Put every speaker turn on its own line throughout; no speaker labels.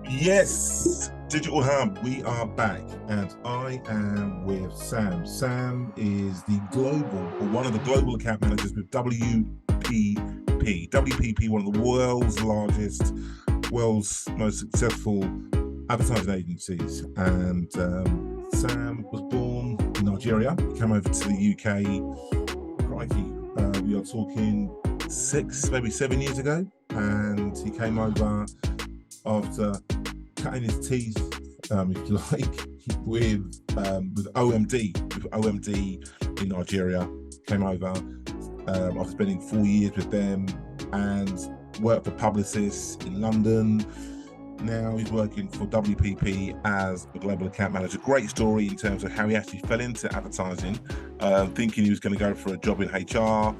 Yes, Digital Hub, we are back, and I am with Sam. Sam is the global, or one of the global account managers with WPP. WPP, one of the world's largest, world's most successful advertising agencies. And Sam was born in Nigeria. He came over to the UK. Crikey, we are talking 6, maybe 7 years ago, and he came over after cutting his teeth, if you like, with OMD in Nigeria. Came over after spending 4 years with them and worked for publicists in London. Now he's working for WPP as a global account manager. Great story in terms of how he actually fell into advertising, thinking he was going to go for a job in HR.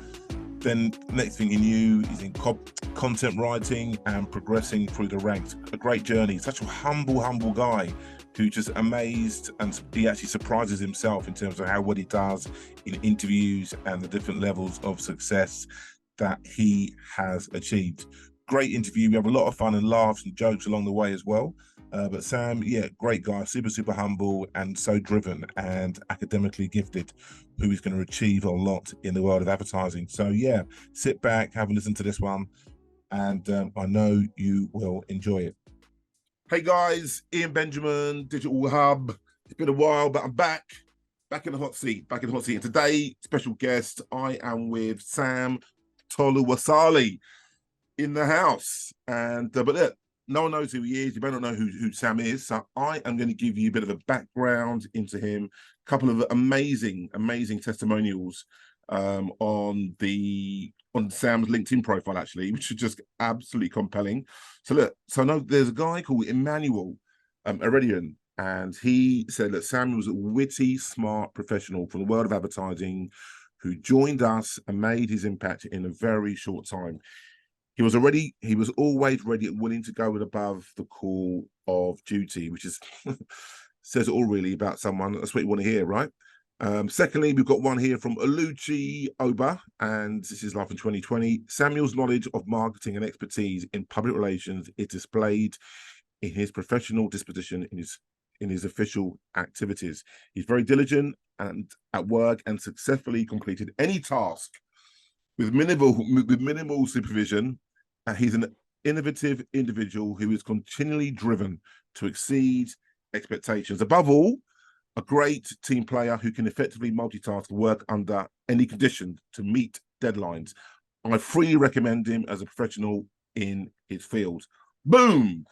Then next thing he knew, he's in content writing and progressing through the ranks. A great journey. Such a humble guy who just amazed, and he actually surprises himself in terms of how well he does in interviews and the different levels of success that he has achieved. Great interview. We have a lot of fun and laughs and jokes along the way as well. But Sam, yeah, great guy, super humble and so driven and academically gifted, who is going to achieve a lot in the world of advertising. So yeah, sit back, have a listen to this one, and I know you will enjoy it. Hey guys, Ian Benjamin, Digital Hub. It's been a while, but I'm back in the hot seat. And today, special guest, I am with Sam Toluwalase in the house. And but look, no one knows who he is. You may not know who Sam is. So I am going to give you a bit of a background into him, a couple of amazing testimonials on Sam's LinkedIn profile, actually, which is just absolutely compelling. So look, I know there's a guy called Emmanuel Aredian, and he said that Sam was a witty, smart professional from the world of advertising who joined us and made his impact in a very short time. He was always ready and willing to go above the call of duty, which is says it all really about someone. That's what you want to hear, right? Secondly, we've got one here from Oluchi Oba, and this is live in 2020. Samuel's knowledge of marketing and expertise in public relations is displayed in his professional disposition in his official activities. He's very diligent and at work and successfully completed any task with minimal supervision. He's an innovative individual who is continually driven to exceed expectations. Above all, a great team player who can effectively multitask and work under any condition to meet deadlines. I freely recommend him as a professional in his field. Boom!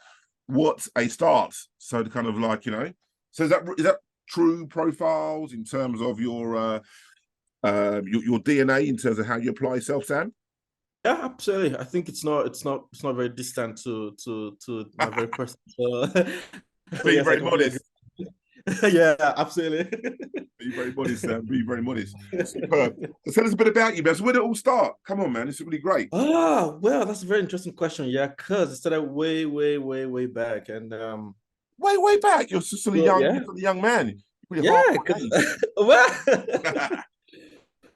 What a start. So to kind of like, so is that true profiles in terms of your DNA in terms of how you apply yourself, Sam?
Yeah, absolutely. I think it's not very distant to my very personal.
Be yes, very modest.
Yeah, absolutely.
Be very modest, Sam. Be very modest. Superb. So tell us a bit about you, man. So where did it all start? Come on, man. It's really great.
Oh, well, that's a very interesting question. Yeah, because it started way back, and
way back. You're still a young man.
Yeah, well.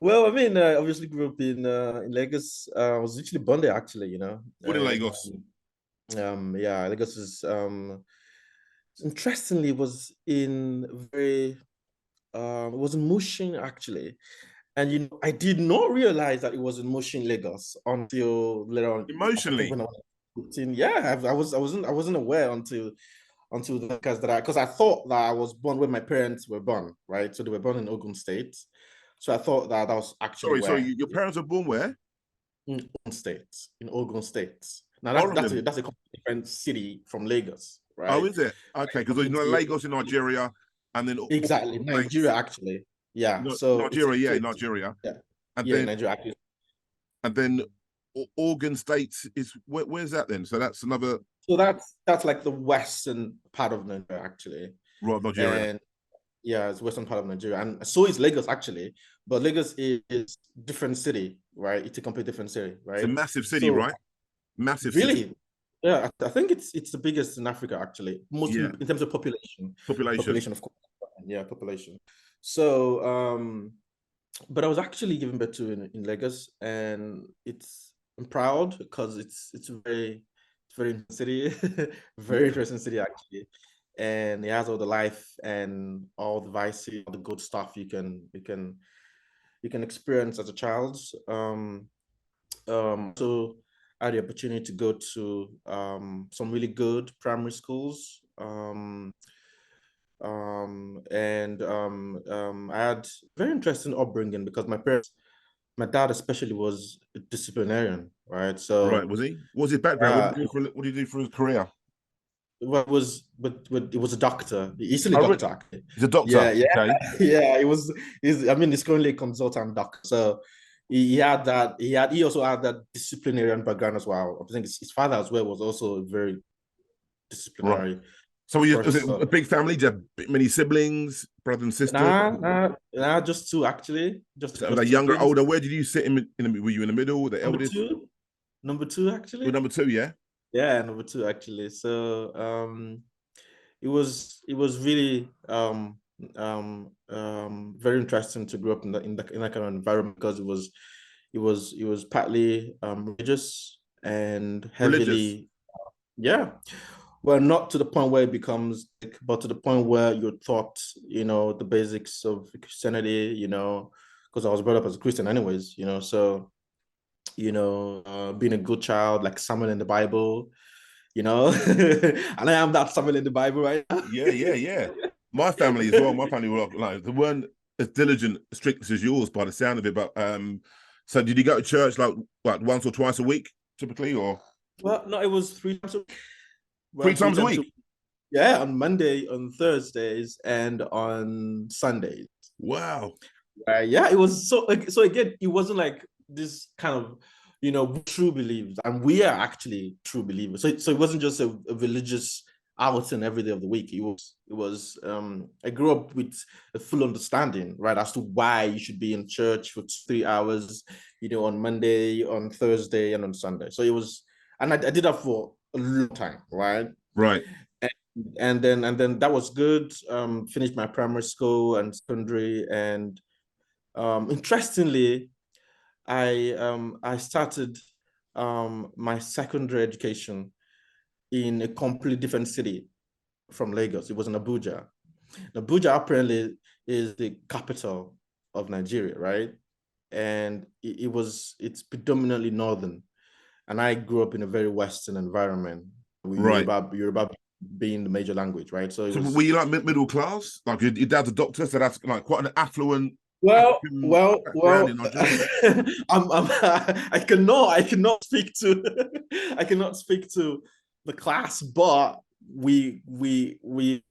Well, I mean, I obviously grew up in Lagos. I was literally born there, actually,
What in Lagos?
Yeah, Lagos is interestingly was in it was in Mushin, actually, and I did not realize that it was in Mushin, Lagos, until later on.
Emotionally,
when I was 15. Yeah, I wasn't aware until because I thought that I was born where my parents were born, right? So they were born in Ogun State. So I thought that was actually
sorry. Your parents were born where?
In Ogun State. Now that's a completely different city from Lagos, right?
Oh, is it? Okay, because Lagos in Nigeria, and then
exactly Nigeria, actually. Yeah. So
Nigeria.
Yeah.
And
then
then
Nigeria, actually.
And then Ogun State is where's that then? So that's another.
So that's like the western part of Nigeria, actually.
Right, Nigeria.
And yeah, it's western part of Nigeria, and so is Lagos, actually. But Lagos is different city, right? It's a completely different city, right?
It's a massive city, right? Massive
really
city.
Yeah, I think it's the biggest in Africa, actually, in terms of population, of course. Yeah, population. So but I was actually given birth to in Lagos, and I'm proud because it's very very interesting city, very
Yeah.
interesting city actually, and it has all the life and all the vices, all the good stuff you can experience as a child. So I had the opportunity to go to some really good primary schools. I had very interesting upbringing because my parents, my dad especially, was a disciplinarian, right?
Right.
So
Was he? What was his background?
uh,
What did he do for his career?
what was but it was a doctor. He's still a
Oh,
doctor, actually.
he's a doctor.
Yeah, yeah,
Okay.
yeah. It was. I mean, he's currently a consultant doctor. So he had that. He also had that disciplinarian background as well. I think his father as well was also a very
Right.
disciplinary
So was it
person.
a big family? Did you have many siblings, brothers and sisters?
Just two actually.
So were they
Just two
younger,
twins.
older? Where did you sit were you in the middle, the
Number
eldest?
two, number two
You were
actually.
number two, yeah?
Yeah, number two actually. So it was really very interesting to grow up in that kind of environment because it was partly religious and
Religious.
heavily, yeah, well, not to the point where it becomes but to the point where you're taught, the basics of Christianity, because I was brought up as a Christian anyways, so being a good child like Samuel in the Bible, and I am that Samuel in the Bible right now.
Yeah, yeah, yeah. My family as well. My family were like they weren't as diligent, strict as yours by the sound of it. But so did you go to church like once or twice a week, typically, or
Well, no, it was 3 times a week.
three
Well, three
times a
times a
week?
week. Yeah, on Monday, on Thursdays, and on Sundays.
Wow.
Yeah, it was so again, it wasn't like this kind of true believers, and we are actually true believers. So it wasn't just a religious outing every day of the week. It was I grew up with a full understanding, right, as to why you should be in church for 3 hours, on Monday, on Thursday, and on Sunday. So it was, and I did that for a long time, right?
Right.
And then that was good. Finished my primary school and secondary, and interestingly, I started my secondary education in a completely different city from Lagos. It was in Abuja. Abuja apparently is the capital of Nigeria, right? And it's predominantly northern. And I grew up in a very Western environment.
Right.
Yoruba being the major language, right? So it
So were
was.
you like middle class? Like your dad's a doctor, so that's like quite an affluent
Well,
African
well,
background in
well.
Nigeria.
I cannot speak to, I cannot speak to the class, but we were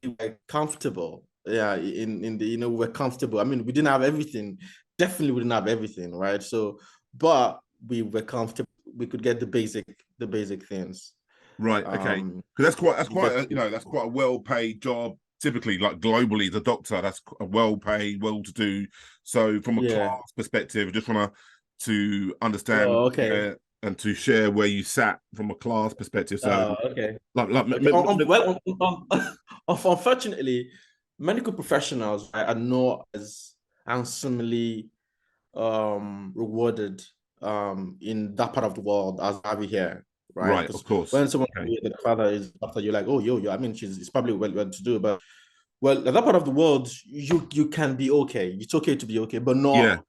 comfortable. Yeah, in the we're comfortable. I mean, we didn't have everything. Definitely, we didn't have everything, right? So, but we were comfortable. We could get the basic things.
Right. Okay.
Um,
Because that's
you
quite
get.
that's quite a well paid job. Typically, like globally, the doctor that's a well paid, well to do. So, from a
Yeah.
class perspective, I just want to understand
Oh, okay.
and to share where you sat from a class perspective. So,
Okay.
like,
Okay. Well, unfortunately, medical professionals, right, are not as handsomely rewarded in that part of the world as are we here, right?
right,
Because
of course.
when someone
Okay.
the father is after you're like, oh, yo, I mean, it's probably well to do, but well, in that part of the world, you can be okay. It's okay to be okay, but
Yeah,
not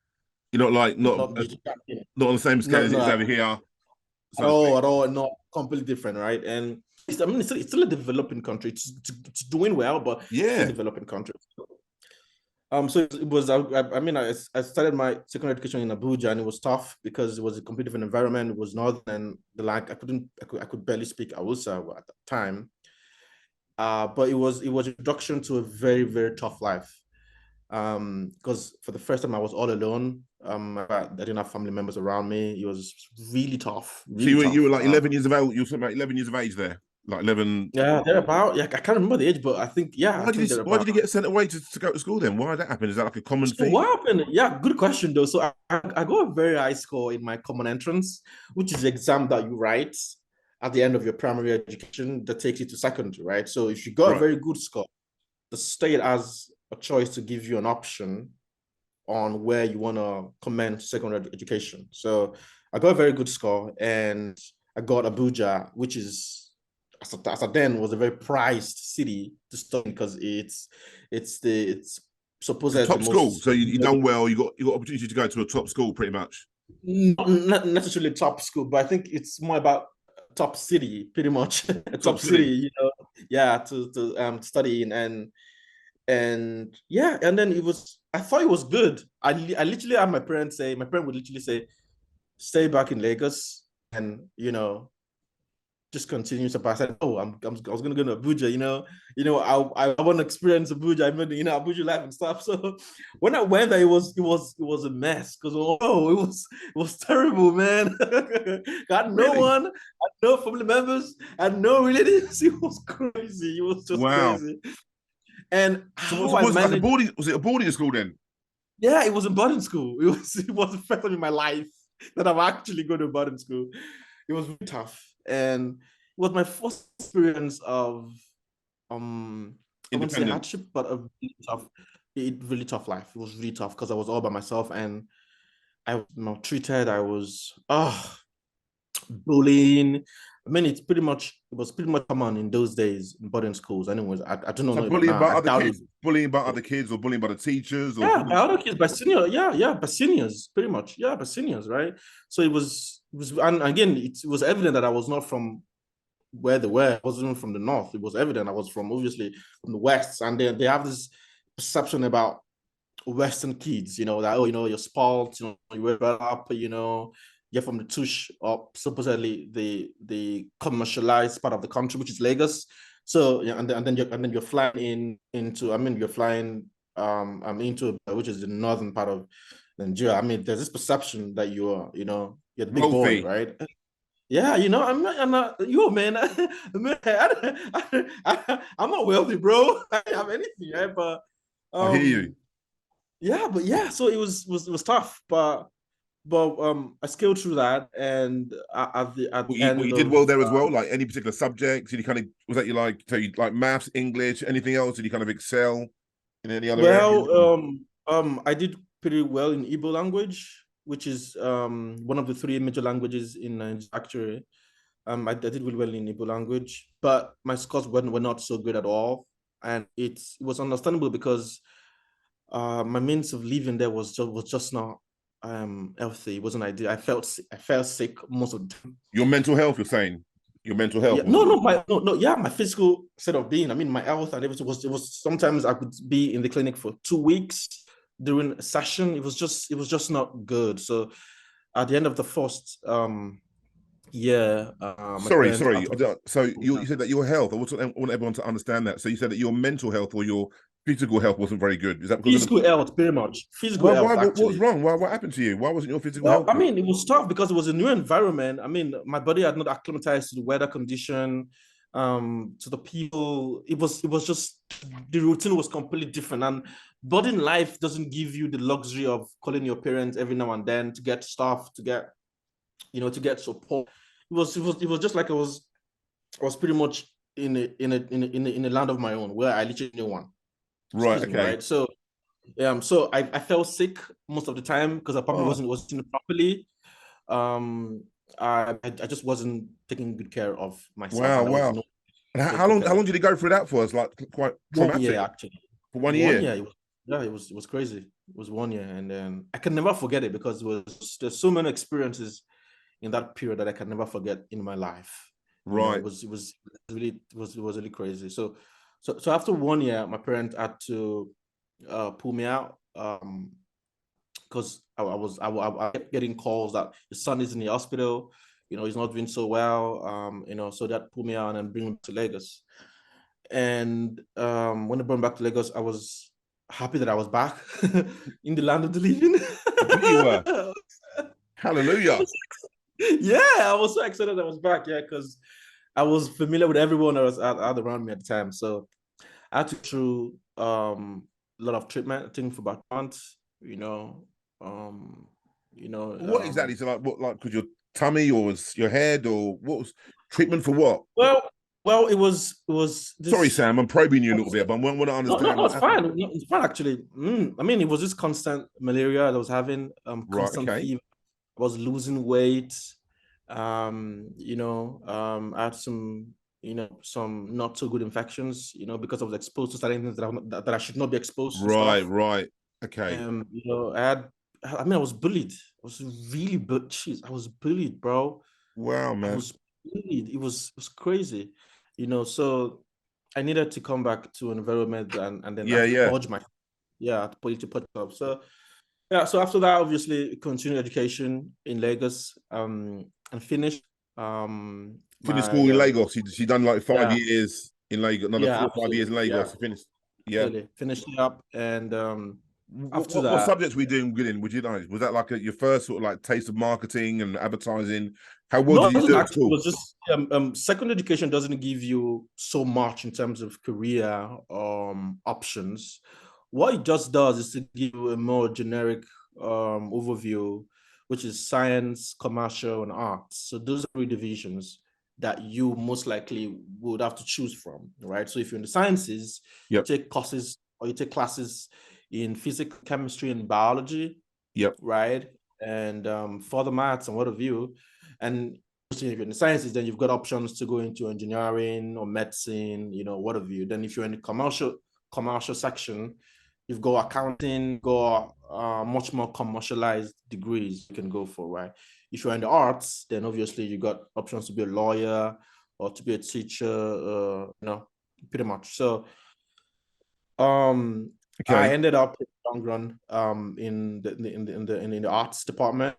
you're not like
not
not on the same scale as it is
not
over here, so to speak.
at all, not completely different, right? And I mean, it's still a developing country. It's doing well, but it's still a
Yeah.
developing country. So it was. I mean, I started my secondary education in Abuja, and it was tough because it was a completely different environment. It was northern, and the like. I could barely speak Hausa at the time. But it was introduction to a very very tough life. Because for the first time I was all alone. I didn't have family members around me. It was really tough,
So
really
you were
tough.
like 11 years of age. You were about 11 years of age there, like 11.
Yeah, they're about. Yeah, I can't remember the age, but I think they're
Why
about.
did he get sent away to go to school then? Why did that happen? Is that like a common
So
thing?
what happened? Yeah, good question though. So I got a very high score in my common entrance, which is the exam that you write at the end of your primary education that takes you to secondary, right? So if you got a
Right.
very good score, the state has a choice to give you an option on where you want to commence secondary education. So I got a very good score, and I got Abuja, which is as a then was a very prized city to study because it's
It's a
supposed
top
the
school,
most,
so you done well. You got opportunity to go to a top school, pretty much.
not necessarily top school, but I think it's more about top city, pretty much a
Top
top city,
city.
yeah, to study in. And yeah, and then I thought it was good. I literally had my parent would literally say, stay back in Lagos and just continue to pass. Oh, I was gonna go to Abuja, I want to experience Abuja, I mean, Abuja life and stuff. So when I went there, it was a mess because it was terrible, man. Got no
Really?
one, had no family members, had no relatives. It was crazy. It was just
Wow.
crazy. And
So,
how
so
I
was it like a
managed,
boarding? Was it a boarding school then?
yeah, it was in boarding school. It was the first time in my life that I've actually gone to boarding school. It was really tough, and it was my first experience of I wouldn't say
Independence.
hardship, but really tough life. It was really tough because I was all by myself and I was maltreated. I was bullying. I mean, it was pretty much common in those days in boarding schools. Anyways, I don't
So
know about
bullying
now.
by
I
other
doubt it.
kids, bullying by other kids, or bullying by the teachers, or
Yeah, by
bullying.
other kids, by senior, yeah, by seniors, pretty much. Yeah, by seniors, right? So it was, and again, it was evident that I was not from where they were. I wasn't from the north. It was evident I was obviously from the west, and they have this perception about Western kids, that you're spoiled, you were brought up, you're from the tush or supposedly the commercialized part of the country, which is Lagos. So yeah, and then you're flying into, I mean, you're flying into, which is the northern part of Nigeria. I mean, there's this perception that you're the big boy,
Wealthy.
right? Yeah, I'm not yo, man. Man, I'm not wealthy, bro. I don't have anything, right? But
I hear you.
um, yeah. So it was tough, but I scaled through that, and at the
Well,
end
you did
of
well there as well. Like any particular subjects, did you kind of was that you like so you like maths, English, anything else? Did you kind of excel in any other areas?
well, I did pretty well in Igbo language, which is one of the three major languages in Nigeria, actually. I did really well in Igbo language, but my scores were not so good at all, and it was understandable because my means of living there was just not healthy. It wasn't ideal. I felt sick most of the time.
Your mental health, you're saying your mental health
Yeah,
was
no, no, no, yeah, my physical state of being. I mean, my health and everything it was sometimes I could be in the clinic for 2 weeks during a session. It was just not good. So at the end of the first year, my
sorry,
parents
sorry.
had to.
So you said that your health. I want everyone to understand that. So you said that your mental health or your physical health wasn't very good. Is that because of the
Physical health, pretty much. Physical
why?
health,
What was
actually.
wrong? What happened to you? Why wasn't your physical
Well,
health
I
good?
mean, it was tough because it was a new environment. I mean, my body had not acclimatized to the weather condition, to the people. It was just the routine was completely different. And budding life doesn't give you the luxury of calling your parents every now and then to get stuff, to get support. It was just like I was pretty much in a land of my own where I literally knew one.
Right.
Excuse me,
Okay.
right? So I felt sick most of the time because I probably
Oh,
wasn't eating properly. Um, I just wasn't taking good care of myself,
wow,
and there was
wow.
no
And
to take
how
good
long?
care
How
of.
long did you go through that for? It's like quite
1 year
traumatic
actually.
for one
One
year.
year. It was crazy. It was 1 year, and then I can never forget it because there's so many experiences in that period that I can never forget in my life.
Right.
It was really crazy. So after 1 year, my parents had to pull me out. Because I kept getting calls that his son is in the hospital, he's not doing so well, so that put me on and bring him to Lagos. And when I brought him back to Lagos, I was happy that I was back in the land of the living.
I bet you were. Hallelujah.
Yeah, I was so excited I was back. Yeah, because I was familiar with everyone that was out around me at the time. So I had to go through a lot of treatment, I think for about months, um, you know,
What
um,
exactly? So like what? Like, could your tummy or was your head or what was treatment for what?
well, well, it was
Sorry,
this.
Sam. I'm probing you a little bit, but I want to
No, no,
understand
no,
what
it's
happened.
fine. No, it's fine actually. I mean, it was this constant malaria that I was having,
Right.
constant
Okay.
fever. I was losing weight. I had some. some not so good infections, because I was exposed to certain things that I should not be exposed to
Right,
stuff.
right. Okay.
I was bullied. I was really, but jeez, I was bullied, bro.
Wow,
I
man.
was bullied. It was crazy, so I needed to come back to an environment and then
Yeah,
actually
yeah.
purge my, yeah, to put up. So yeah, so after that, obviously, continued education in Lagos, and finished
Finished school
my
in Lagos. She done like five
yeah,
years in Lagos, another
yeah,
4 or 5 years in
absolutely, yeah,
Lagos. She finished. Yeah.
absolutely, finished it up, and
What,
after
what
that,
subjects were you doing good in? Would you know? Was that like your first sort of like taste of marketing and advertising? How well
no,
did
it
you
wasn't
do at
actually. It
school?
was just secondary education doesn't give you so much in terms of career options. What it just does is to give you a more generic overview, which is science, commercial, and arts. So those are three divisions that you most likely would have to choose from, right? So if you're in the sciences, you
Yep.
take courses or you take classes in physics, chemistry, and biology,
Yep.
right? And for the maths and what have you. And if you're in the sciences, then you've got options to go into engineering or medicine, what have you. Then if you're in the commercial section, you've got accounting, got much more commercialized degrees you can go for, right? If you're in the arts, then obviously you got options to be a lawyer or to be a teacher, pretty much. So I
Okay.
ended up in the long run in the arts department.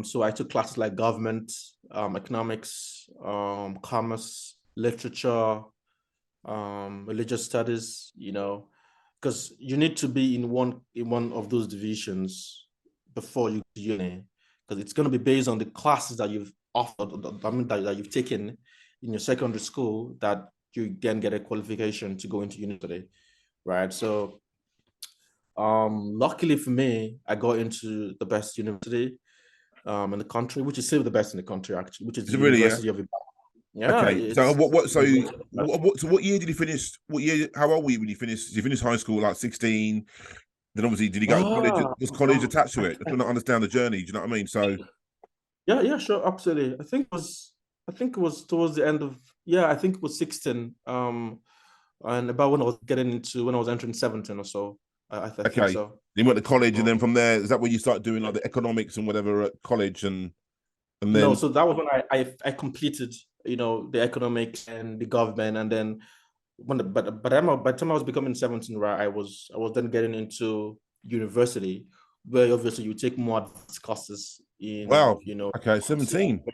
So I took classes like government, economics, commerce, literature, religious studies, because you need to be in one of those divisions before you go to uni, because it's going to be based on the classes that you've offered, that you've taken in your secondary school, that you then get a qualification to go into university, right? So luckily for me, I got into the best university in the country, which is still the best in the country, actually, which is
Is
the
it really? Yeah.
University of Ibadan. Yeah,
Okay. So
it's
what? So
University of Ibadan.
what? So what year did you finish? What year? How old were you when you finished? Did you finish high school like 16? Then obviously, did you go to college?
Ah,
Was college attached to
I,
it? I don't understand the journey. Do you know what I mean? So
yeah, yeah, sure, absolutely. I think it was towards the end of, yeah, I think it was 16. And about when I was entering 17 or so. I think
okay,
so.
you went to college, and
Um,
then from there, is that where you start doing like the economics and whatever at college, and
no,
then
so that was when I completed, the economics and the government, and then by the time I was becoming 17, right, I was then getting into university, where obviously you take more advanced courses in,
wow, okay,
yeah,
17,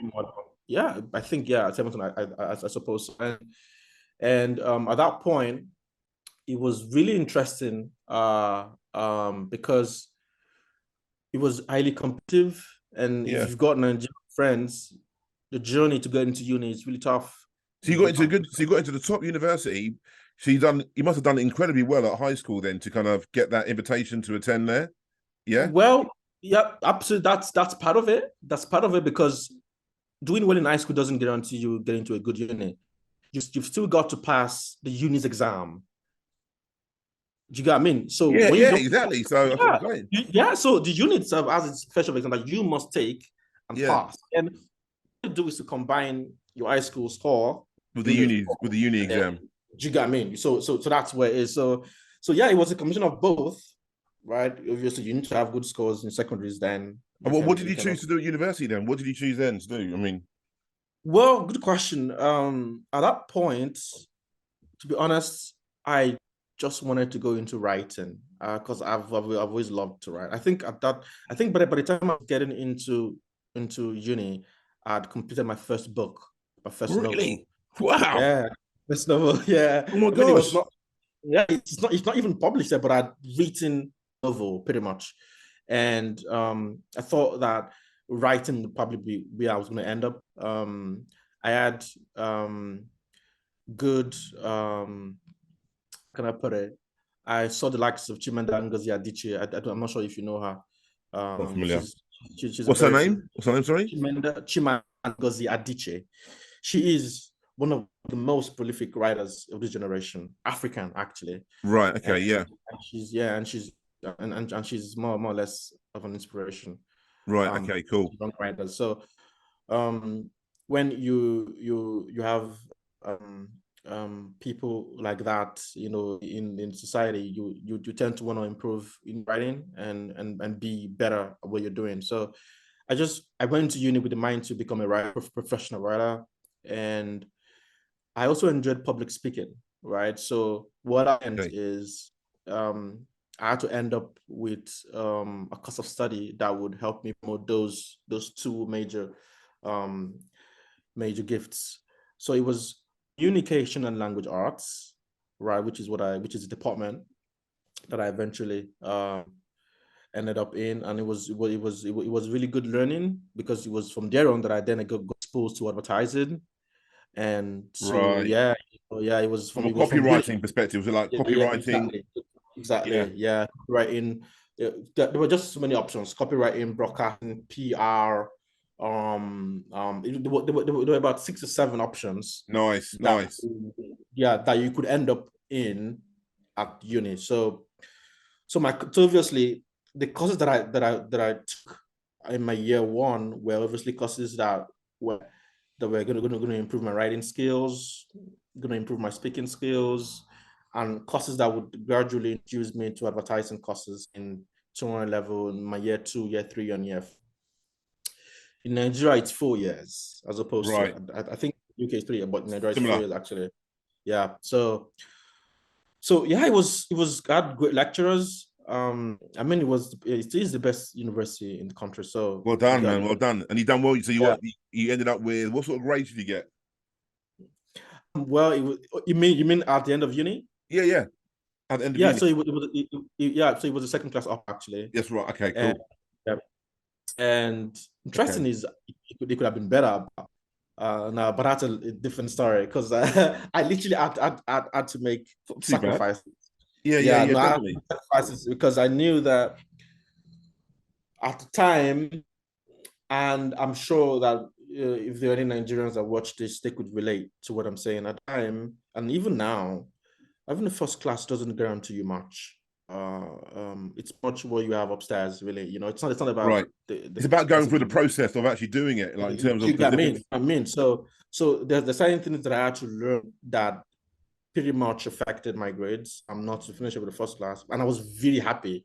yeah, I think, yeah, at 17, I suppose. And at that point, it was really interesting, because it was highly competitive, and if
yeah.
you've got Nigerian friends, the journey to get into uni is really tough.
So you got into a good, so you got into the top university. So you must have done incredibly well at high school then to kind of get that invitation to attend there. Yeah.
Well, yeah, absolutely. That's part of it. That's part of it, because doing well in high school doesn't guarantee you get into a good uni. You've still got to pass the uni's exam. Do you get what I mean? So
Yeah,
when you
yeah,
don't,
exactly. So that's what
yeah,
I'm saying.
yeah. So the unit itself has its special exam that you must take and
Yeah,
pass. And what you do is to combine your high school score,
with
unit
the uni
and then,
exam.
do you get what I mean? So that's where it is. So yeah, it was a combination of both, right? Obviously, you need to have good scores in secondaries, then
And
you
what
can
did
you
you
can
choose
also.
to do at university then? What did you choose then to do? I mean,
Well, good question. At that point, to be honest, I just wanted to go into writing, because I've always loved to write. I think by the time I was getting into uni, I'd completed my first book, my first
really?
novel.
Wow.
Yeah, first novel. Yeah,
Oh my
I mean, it was
gosh.
not. Yeah, it's not even published yet, but I'd written novel pretty much, and I thought that writing would probably be where I was going to end up. I had good, can I put it? I saw the likes of Chimamanda Ngozi Adichie. I'm not sure if you know her.
Not familiar.
She's a
What's her
very
name? What's her name? Sorry.
Chimamanda Ngozi Adichie. She is one of the most prolific writers of this generation, African actually,
Right.
and,
Okay. Yeah.
and she's more or less of an inspiration,
Right.
um,
Okay. Cool.
to young writers. So um, when you have people like that, in society, you tend to want to improve in writing and be better at what you're doing. So I went to uni with the mind to become a writer, professional writer, and I also enjoyed public speaking, right? So what I meant
Okay.
is I had to end up with a course of study that would help me promote those two um, major gifts. So it was communication and language arts, right? Which is a department that I eventually ended up in, and it was really good learning, because it was from there on that I then got exposed to advertising, and so
Right.
yeah, it was
From a
from there.
copywriting perspective, was it like
Yeah,
copywriting? Yeah.
exactly, yeah, copywriting. There were just so many options: copywriting, broadcasting, PR. There were about 6 or 7 options
Nice,
that
nice.
that you could end up in at uni. So obviously the courses that I took in my year one were obviously courses that were going to improve my writing skills, going to improve my speaking skills, and courses that would gradually introduce me to advertising courses in 200 level in my year 2, year 3, and year 4. In Nigeria, it's 4 years as opposed to,
Right.
I think UK is 3 years, but in Nigeria, it's four
Similar.
years actually. Yeah. So yeah, it was had great lecturers. I mean, it is the best university in the country. So
Well
you
done,
got
man. Well done. And you done well. So
yeah.
you ended up with what sort of grades did you get?
Well, you mean at the end of uni?
Yeah, yeah. At the end of
Yeah.
uni.
So yeah. So it was a second class up actually,
Yes, right. Okay,
and
cool.
yeah. And
Okay.
interesting is it could have been better. No, but that's a different story, because I literally had to make
Too bad.
sacrifices.
Yeah, yeah,
Yeah,
yeah,
no, I had to
definitely.
make sacrifices because I knew that at the time, and I'm sure that if there are any Nigerians that watch this, they could relate to what I'm saying. At the time, and even now, having a first class doesn't guarantee you much. It's much what you have upstairs, really. It's not about
Right.
the
It's about going through the
percentage.
process of actually doing it, like in terms of
You
because
got
if
me.
it's
I mean, so there's the certain things that I had to learn that pretty much affected my grades. I'm not to finish it with the first class, and I was really happy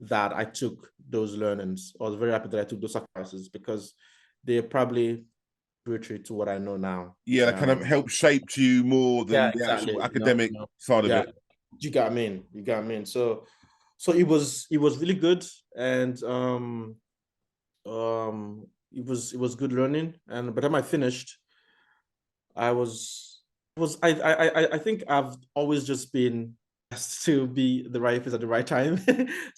that I took those learnings. I was very happy that I took those sacrifices, because they probably preparatory to what I know now.
yeah, that kind of helps shaped you more
Yeah,
than the actual
exactly.
academic side of
Yeah,
it.
you got me. You got me. So it was really good, and it was good learning. And by the time I finished, I think I've always just been asked to be the right place at the right time.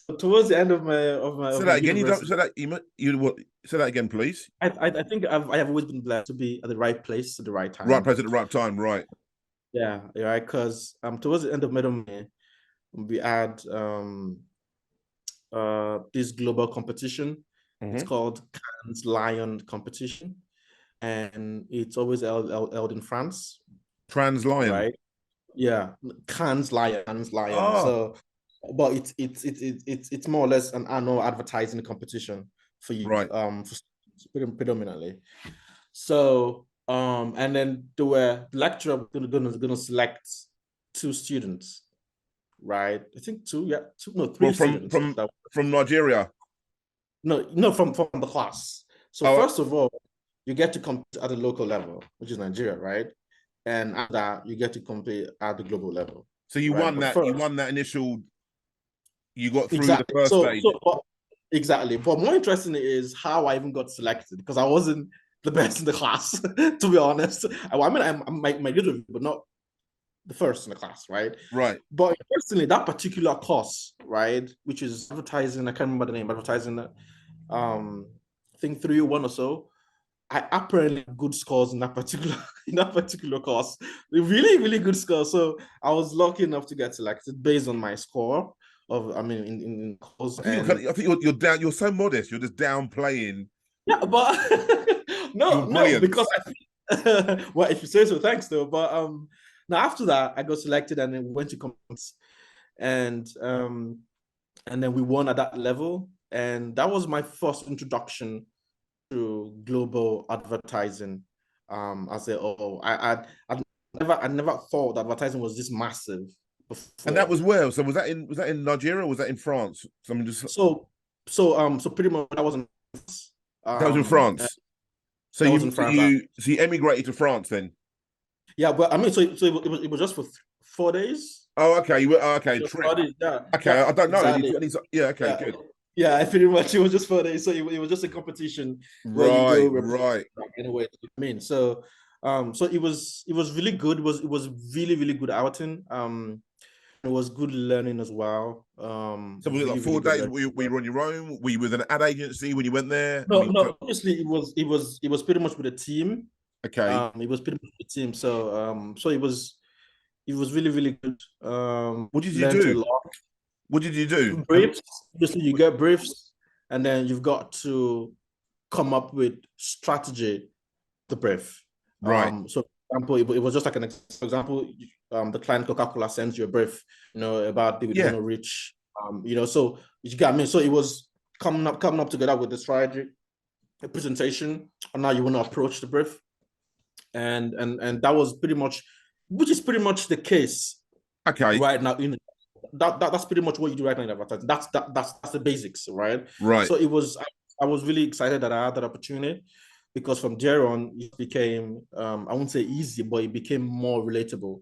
So towards the end of my of my
Say
of my
that again. You don't
university,
say that you what say that again, please.
I think I have always been blessed to be at the right place at the right
Right
time.
place at the right time, right.
Yeah, right. Because towards the end of middle May, we had this global competition. It's
Mm-hmm.
called Cannes Lion competition, and it's always held in France,
Trans Lion.
right? Yeah, Cannes Lion.
Ah,
So, but it's more or less an annual advertising competition for you,
right.
predominantly. So, and then the lecturer gonna select 2 students, right? I think two, yeah, two, no,
Well,
three students.
from Nigeria.
No, from the class. So
Oh,
first of all, you get to compete at the local level, which is Nigeria, right? And after that, you get to compete at the global level,
so you
right?
won
But
that. You
first,
won that initial. You got through the
exactly.
first stage.
Exactly. But more interesting is how I even got selected, because I wasn't the best in the class, to be honest. I mean, I'm my good, but not the first in the class, right?
Right.
But interestingly, that particular course, right, which is advertising, I can't remember the name, advertising, I think 301 or so. I apparently had good scores in that particular in that particular course. Really, really good scores. So I was lucky enough to get selected based on my score of, I mean, in course. And
I think you're down. You're so modest. You're just downplaying
yeah, but
your
no, because
brilliance.
well, if you say so, thanks though. But now after that, I got selected and then went to conference, and then we won at that level, and that was my first introduction to global advertising. As a oh, I I never thought that advertising was this massive
And that
before.
was where? So was that in Nigeria or was that in France? Something just
So pretty much that was in
that was in
um uh,
France. So
that was in France.
you emigrated to France then?
Yeah, but I mean, so it was just for 4 days.
Oh, okay. You were okay.
Just
Trip.
4 days. Yeah,
Okay,
yeah,
I don't know.
exactly.
Yeah. Okay,
Yeah,
good.
yeah. Pretty much, it was just 4 days. So it was just a competition where you
Right,
go represent
right.
like, anyway. I mean, so it was really good. It was really really good outing. It was good learning as well.
So was it like
Really really
four
good
days?
learning.
Were you on your own? Were you with an ad agency when you went there? I
No,
mean,
no. Obviously, it was pretty much with a team.
okay.
It was pretty much with a team. So it was really really good.
What did you
Learned a
do?
lot.
What did you do?
Briefs. Obviously, you get briefs, and then you've got to come up with strategy to brief.
Right.
So for example, it was just like for example, the client Coca-Cola sends you a brief, about they
Yeah.
want to reach, so you got me. So it was coming up together with the strategy, a presentation, and now you want to approach the brief, and that was pretty much, which is pretty much the case
Okay.
right now in that's pretty much what you do right now in advertising. That's the basics, right?
Right.
So I was really excited that I had that opportunity, because from there on it became, I won't say easy, but it became more relatable.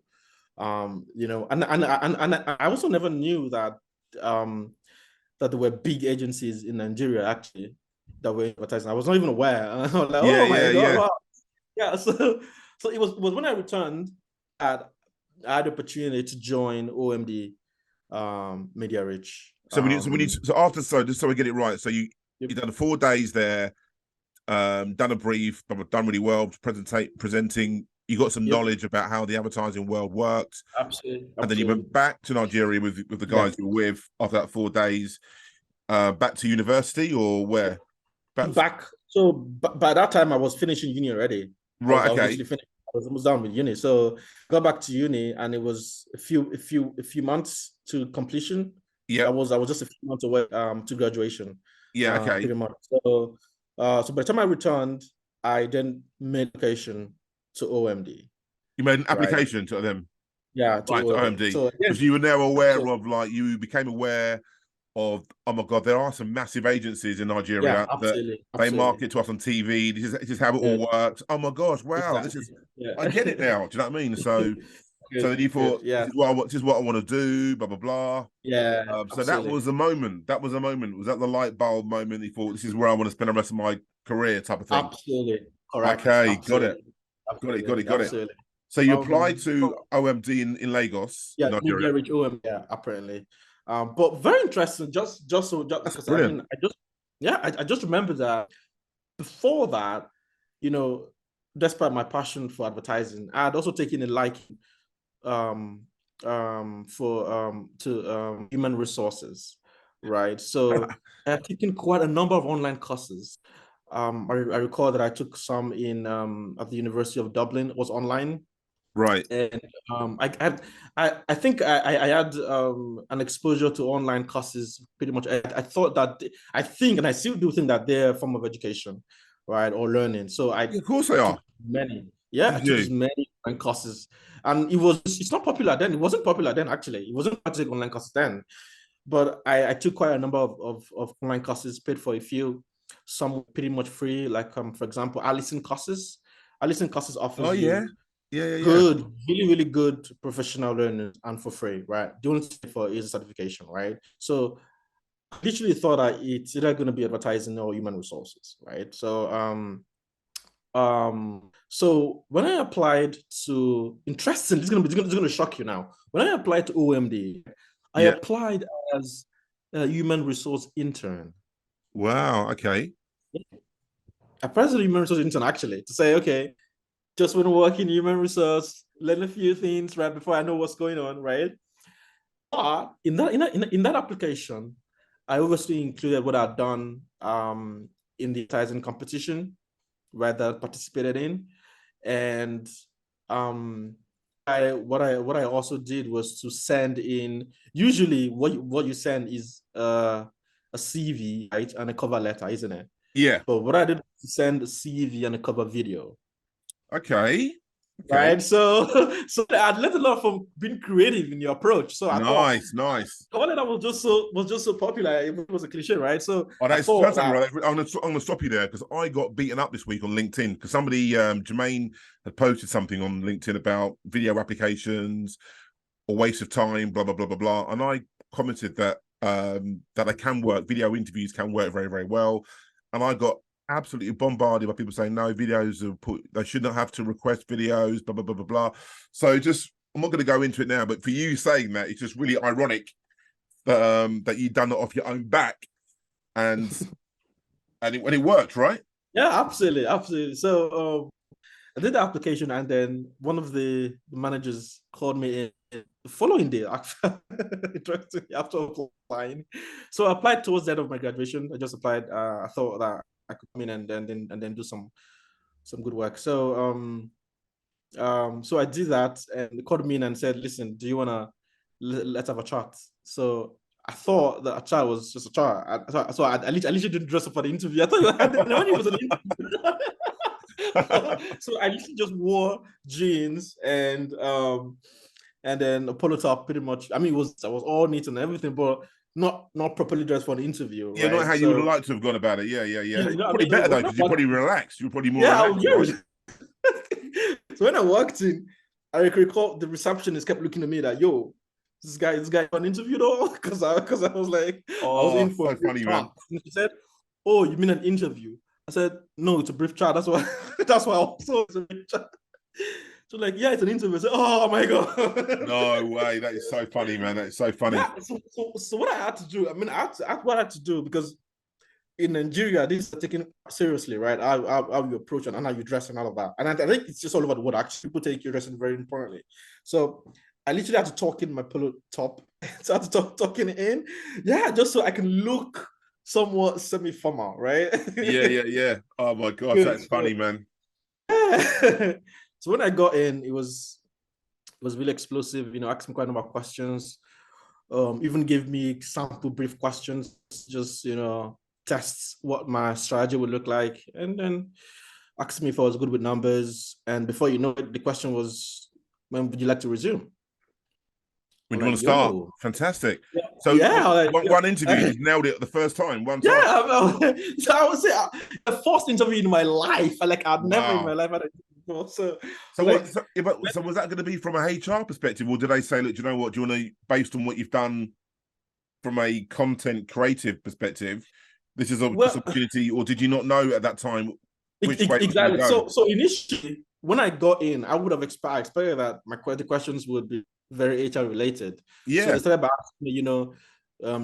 And I also never knew that that there were big agencies in Nigeria actually that were advertising. I was not even aware. I was like,
Yeah,
oh my
yeah,
god,
yeah.
wow. Yeah. So it was when I returned that I had the opportunity to join OMD, Media Rich.
So after just so we get it right. So
Yep,
you done 4 days there, done a brief, done really well, presenting. You got some
yep,
knowledge about how the advertising world works,
absolutely,
and then you
absolutely.
went back to Nigeria with the
Yeah,
guys you were with after that 4 days. Back to university or where? Back.
back. So by that time, I was finishing uni already. I
Right.
was
Okay.
literally finished. I was almost done with uni. So got back to uni, and it was a few months to completion. I
Yep.
was just a few months away to graduation,
Yeah. Okay.
pretty much. So by the time I returned, I then made application to OMD,
You made an
right?
application to them,
Yeah, to
right, to
OMD.
OMD,
So again,
because you were now aware
so
of, like, you became aware of, oh my God, there are some massive agencies in
yeah,
Nigeria that
absolutely,
they
absolutely.
market to us on TV. This is how it
Yeah,
all works. Oh my gosh, wow,
exactly. Yeah.
I get it now. Do you know what I mean? So
Good,
then you
good.
thought,
Yeah,
this is what I want to do, blah, blah, blah.
yeah,
So that
absolutely.
was the moment. That was the moment. Was that the light bulb moment? You thought, this is where I want to spend the rest of my career, type of thing.
Absolutely. Correct.
Okay, got it.
Absolutely.
Got it, got it,
Absolutely.
got it.
Absolutely.
So you applied to
So,
OMD in Lagos, in
yeah,
Nigeria.
media rich OM, yeah, apparently. But very interesting, just so just
That's
because I
brilliant.
mean I just remember that before that, you know, despite my passion for advertising, I had also taken a liking um for to human resources, right? So I've taken quite a number of online courses. I recall that I took some in at the University of Dublin. It was online,
Right.
and I think I had an exposure to online courses pretty much. I thought that I think, and I still do think that they're a form of education, right, or learning. So
Yeah, of course they
took
are.
many, yeah, I
Did
took as
you?
many online courses, and it's not popular then. It wasn't popular then actually. It wasn't hard to take online courses then, but I took quite a number of online courses, paid for a few, some pretty much free, like for example, Allison courses. Allison courses
Oh
offers
yeah.
you
Yeah, yeah, yeah.
good, really, really good professional learning and for free, right? The only thing for is certification, right? So I literally thought that it's either going to be advertising or human resources, right? So when I applied to, interesting, it's gonna shock you now. When I applied to OMD, I
Yeah.
applied as a human resource intern.
Wow. Okay.
I applied as a human resource intern actually to say, okay, just want to work in human resource, learn a few things right before I know what's going on, right? But in that application, I obviously included what I'd done in the advertising competition, right, that I participated in, and um, what I also did was to send in. Usually, what you send is a CV, right, and a cover letter, isn't it?
Yeah.
But what I did was to send a CV and a cover video.
Okay. Okay.
right? So so I learned a lot from being creative in your approach. So I thought
Nice, nice.
that was just so popular. It was a cliche, right? So
Oh,
I
that's
thought
something
that
right. I'm gonna stop you there because I got beaten up this week on LinkedIn because somebody, Jermaine, had posted something on LinkedIn about video applications or waste of time, blah blah blah blah blah, and I commented that that they can work. Video interviews can work very very well, and I got absolutely bombarded by people saying no, videos are put. They should not have to request videos, blah blah blah blah blah. So just I'm not going to go into it now, but for you saying that, it's just really ironic that you've done it off your own back and when it worked, right?
yeah, absolutely, absolutely. So I did the application, and then one of the managers called me in the following day after after applying. So I applied towards the end of my graduation. I just applied. I thought that I could come in and then do some good work. So I did that, and they called me in and said, "Listen, do you wanna let's have a chat?" So I thought that a chat was just a chat. I literally didn't dress up for the interview. I thought you had when it was an interview. So I literally just wore jeans and then a polo top, pretty much. I mean, I was all neat and everything, but not properly dressed for the interview,
Yeah, not
right?
how you would
So
have liked to have gone about it. Yeah, yeah, yeah.
yeah, you know what I
Probably
mean. So
better though
when I
because you're
walked,
probably relaxed. You're probably more
yeah,
relaxed, right?
so when I walked in, I recall the receptionist kept looking at me like, "Yo, this guy on interview though," because I was like, I was
Oh,
in for a
so
brief
funny,
chat.
man.
And she said, "Oh, you mean an interview?" I said, "No, it's a brief chat. That's why that's why I also it's a brief chat." So like, yeah, it's an interview. I said, "Oh my god."
No way. That is so funny, man. That is so funny.
Yeah. So what I had to do, I mean, what I had to do because in Nigeria, this is taken seriously, right? How you approach and how you dress and all of that. And I think it's just all over the world. Actually, people take your dressing very importantly. So I literally had to talk in my polo top. So I had to talking in. Yeah, just so I can look somewhat semi-formal, right?
Yeah, yeah, yeah. Oh my gosh,
Good.
that's funny, man.
Yeah. So when I got in, it was really explosive, asked me quite a number of questions. Even gave me sample brief questions, just tests what my strategy would look like, and then asked me if I was good with numbers. And before you know it, the question was, "When would you like to resume?"
When
I'm
do you
like,
want to start?
"Yo,
Fantastic.
yeah,
So
yeah, like,
one interview, you
yeah."
just nailed it the first time, one time.
Yeah, so I would say the first interview in my life, like I've never in my
Wow.
life had a before. So
So what?
like,
So, yeah, so was that going to be from a HR perspective, or did they say, look, do you know what? Do you want to, based on what you've done from a content creative perspective, this is this
well,
opportunity, or did you not know at that time which way it was going to
exactly.
go?
So initially, when I got in, I would have expected that the questions would be very HR related. So
Yeah,
they started by asking me,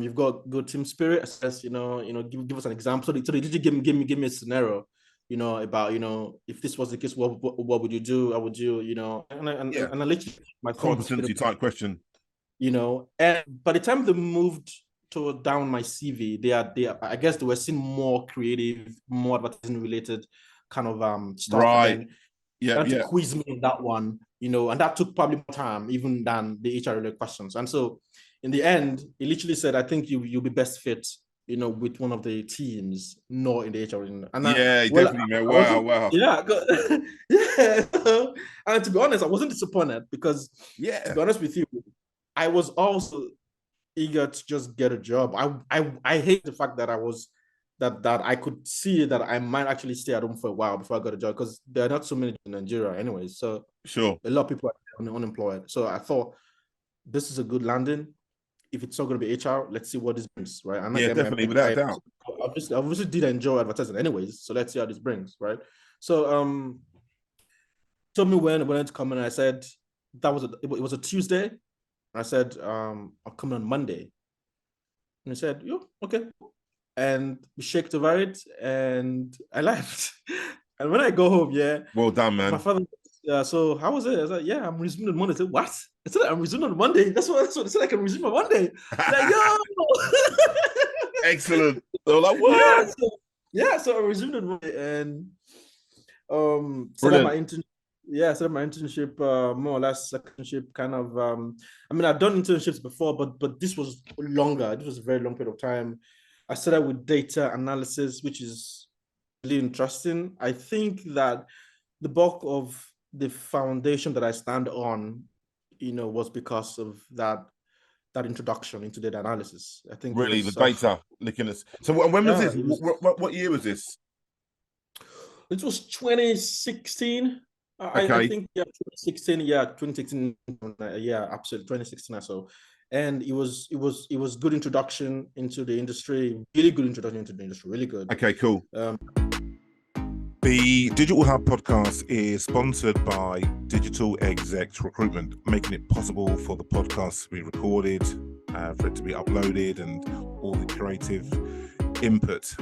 you've got good team spirit. I says, give us an example. So they did give me a scenario, about if this was the case, what would you do? How would you,
yeah,
and I literally my thoughts,
competency type question.
and by the time they moved to down my CV, I guess they were seeing more creative, more advertising related kind of stuff, and
Right.
then
Yeah,
trying to
yeah,
quiz me in that one, and that took probably more time even than the HR related questions. And so in the end, he literally said, "I think you'll be best fit, with one of the teams, not in the HR." And
yeah,
well,
definitely, man.
I
Wow,
wasn't,
wow.
yeah, yeah. And to be honest, I wasn't disappointed because, to
Yeah,
be honest with you, I was also eager to just get a job. I hate the fact that I was that I could see that I might actually stay at home for a while before I got a job because there are not so many in Nigeria anyway. So
sure.
a lot of people are unemployed. So I thought this is a good landing. If it's not going to be HR, let's see what this brings, right? And
Yeah, definitely, without a doubt.
obviously did enjoy advertising anyways. So let's see how this brings, right? So told me when to come in. I said it was a Tuesday. I said I'll come on Monday. And he said, "Yo, okay." And we shaked over it, and I left. And when I go home, yeah,
Well done,
my
man.
father, so how was it? I was like, "Yeah, I'm resuming on Monday." I said, "What?" I said, "I'm resuming on Monday." That's what they said. I can resume on Monday. Like, yo,
Excellent. They were like,
yeah,
what?
so I resumed on Monday and started my
Brilliant.
intern. Yeah, started my internship, more or less internship kind of. I mean, I've done internships before, but this was longer. This was a very long period of time. I started with data analysis, which is really interesting. I think that the bulk of the foundation that I stand on, was because of that introduction into data analysis. I think it
Really, the
was
data looking at. So when was
yeah,
this? What year was this?
it was 2016. I
Okay,
think, yeah, 2016. Yeah, 2016. Yeah, absolutely, 2016 or so. And it was good introduction into the industry. Really good introduction into the industry. Really good.
okay, cool.
Um,
The Digital Hub podcast is sponsored by Digital Execs Recruitment, making it possible for the podcast to be recorded, for it to be uploaded, and all the creative input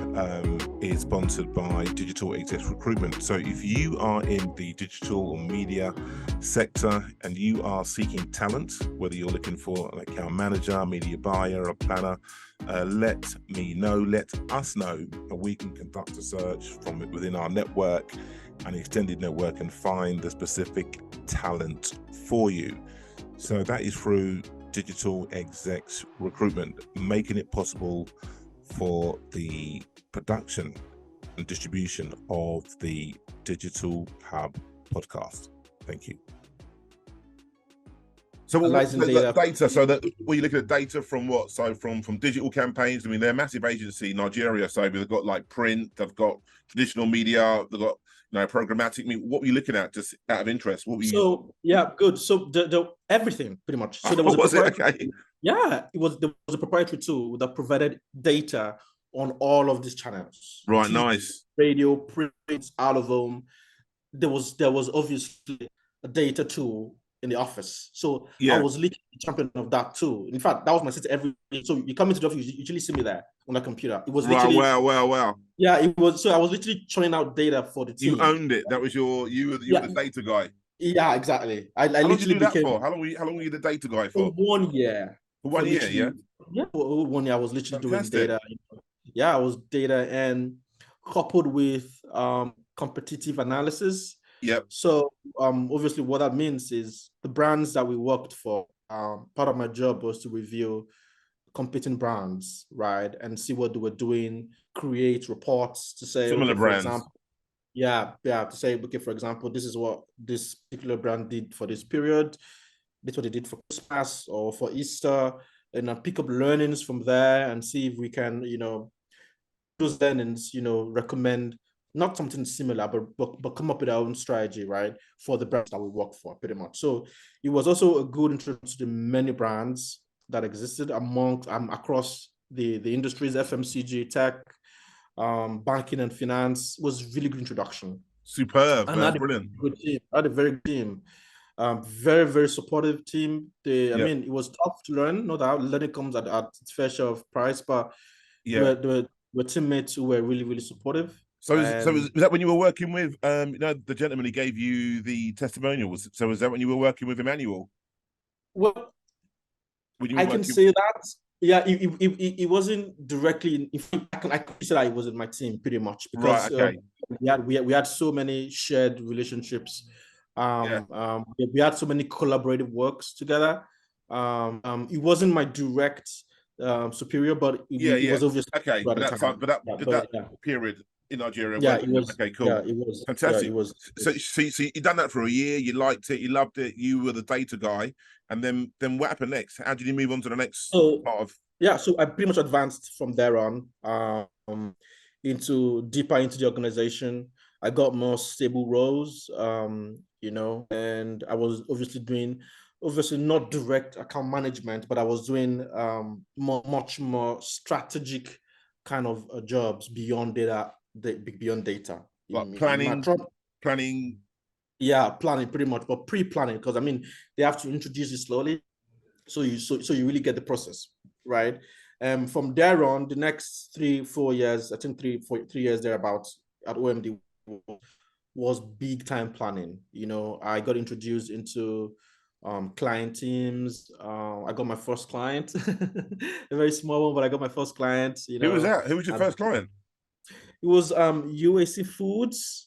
is sponsored by Digital Execs Recruitment. So if you are in the digital or media sector and you are seeking talent, whether you're looking for an account manager, media buyer, a planner, let me know, let us know, and we can conduct a search from within our network and extended network and find the specific talent for you. So that is through Digital Execs Recruitment, making it possible for the production and distribution of the Digital Hub podcast. Thank you. So data. So that were you looking at data from what? So from digital campaigns. I mean, they're a massive agency in Nigeria. So they've got like print, they've got traditional media, they've got programmatic. I mean, what were you looking at? Just out of interest, what were you?
So yeah, good. So the everything pretty much. So there was
Okay.
Yeah, there was a proprietary tool that provided data on all of these channels.
Right,
TV,
nice.
radio, print, out of home. There was obviously a data tool in the office. So I was literally the champion of that too. In fact, that was my sister every day. So you come into the office, you usually see me there on the computer. It was literally
wow.
Yeah, it was. So I was literally churning out data for the team.
You owned it. That was you were the data guy.
Yeah, exactly. I
how long did you do
became,
that for? How long were you the data guy for?
1 year.
For 1 year, yeah.
Yeah, for 1 year I was literally
Fantastic.
doing data. Yeah, I was data and coupled with competitive analysis.
Yep.
So obviously what that means is the brands that we worked for, part of my job was to review competing brands, right? And see what they were doing, create reports to say,
similar
okay,
brands.
For example, to say, okay, for example, this is what this particular brand did for this period. This is what they did for Christmas or for Easter, and pick up learnings from there and see if we can, those learnings, recommend not something similar, but come up with our own strategy, right, for the brands that we work for, pretty much. So it was also a good introduction to the many brands that existed across the industries, FMCG, tech, banking and finance. Was really good introduction.
Superb.
And
That's brilliant.
Good team. I had a very good team. Very, very supportive team. I mean, it was tough to learn. No doubt, learning comes at its fair share of price, but there were teammates who were really, really supportive.
So, was that when you were working with, the gentleman who gave you the testimonials? So, was that when you were working with Emmanuel?
Well, I can say that. Yeah, it wasn't directly. In fact, I could say that it was in my team pretty much because we had so many shared relationships. We had so many collaborative works together. It wasn't my direct superior, but it was obviously
okay. But that period in Nigeria.
Yeah, it was.
Okay, cool.
Yeah, it was
fantastic.
Yeah, it was.
So you done that for a year. You liked it. You loved it. You were the data guy. And then what happened next? How did you move on to the next part of?
Yeah, so I pretty much advanced from there on deeper into the organization. I got more stable roles, and I was obviously not direct account management, but I was doing much more strategic kind of jobs beyond data.
Like planning.
Yeah, planning pretty much, but pre-planning, because I mean they have to introduce it slowly, so you really get the process right. From there on, the next 3-4 years, I think 3 years thereabouts at OMD was big time planning. I got introduced into client teams. I got my first client, a very small one, but I got my first client.
Who was that? Who was your first client?
It was UAC Foods.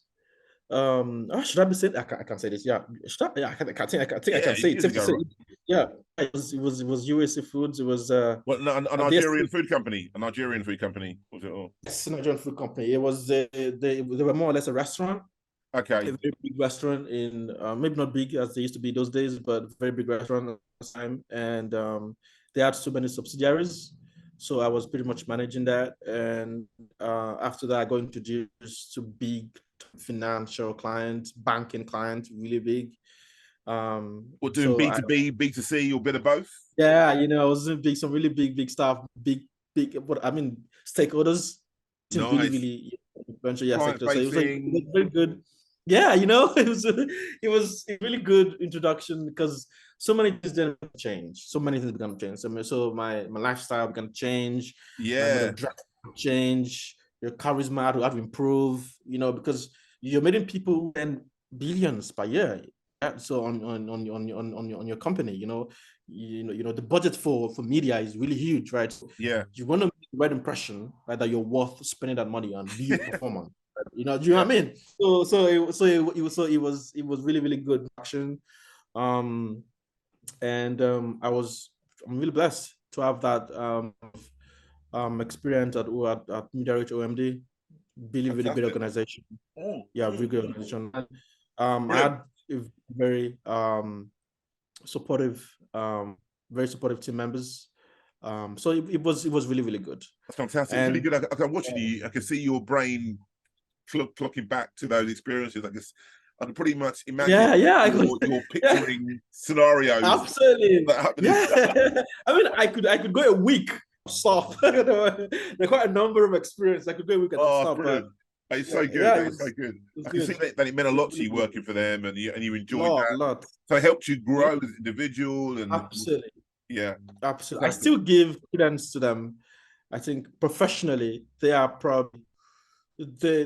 Should I be saying? I can't say this. Yeah, I can say it. Yeah, it was UAC Foods. It was
a Nigerian food company. A Nigerian food company was it all?
Yes, a Nigerian food company. It was they were more or less a restaurant.
Okay.
a very big restaurant in maybe not big as they used to be those days, but very big restaurant at the time. And they had so many subsidiaries. So I was pretty much managing that. And after that, I got introduced to big financial clients, banking clients, really big.
Or doing
So I
B2B, B2C, or bit of both?
yeah, I was in big, some really big stuff, big. What I mean, stakeholders,
Nice.
really influential, yeah,
Client
sector. So it was
facing.
very good. Yeah, it was a really good introduction because so many things didn't change. So many things began to change. So my lifestyle began to change. My mode
Yeah.
of dress change. Your charisma had to improve. Because you're meeting people and billions per year. Yeah, so on your company, the budget for media is really huge, right? So
Yeah.
you want to make the right impression, right, that you're worth spending that money on, be a performer. Do you know
Yeah.
what I mean? So it was really really good action, and I'm really blessed to have that experience at Media Reach OMD. Really great
Fantastic.
organization. Yeah, really good organization. I
Brilliant.
had a very supportive, very supportive team members. So it was really really good.
That's fantastic. It's really
And
good. I can watching you. I can see your brain clocking back to those experiences. I can pretty much imagine
yeah,
you're
yeah,
picturing scenarios
absolutely.
that happening.
Yeah, I mean, I could go a week stop. There are quite a number of experience. I could go a week and not
Oh,
stop, but
brilliant. It's so good.
yeah, it
It's so
was
good.
it was
I can
good.
see that it meant a
It was
lot to
really
you
good.
working for them, and you enjoyed
Lot,
that.
lot.
So it helped you
Yeah,
grow as an individual, and
absolutely.
yeah,
Absolutely. I
exactly.
still give credence to them. I think professionally, they are probably they're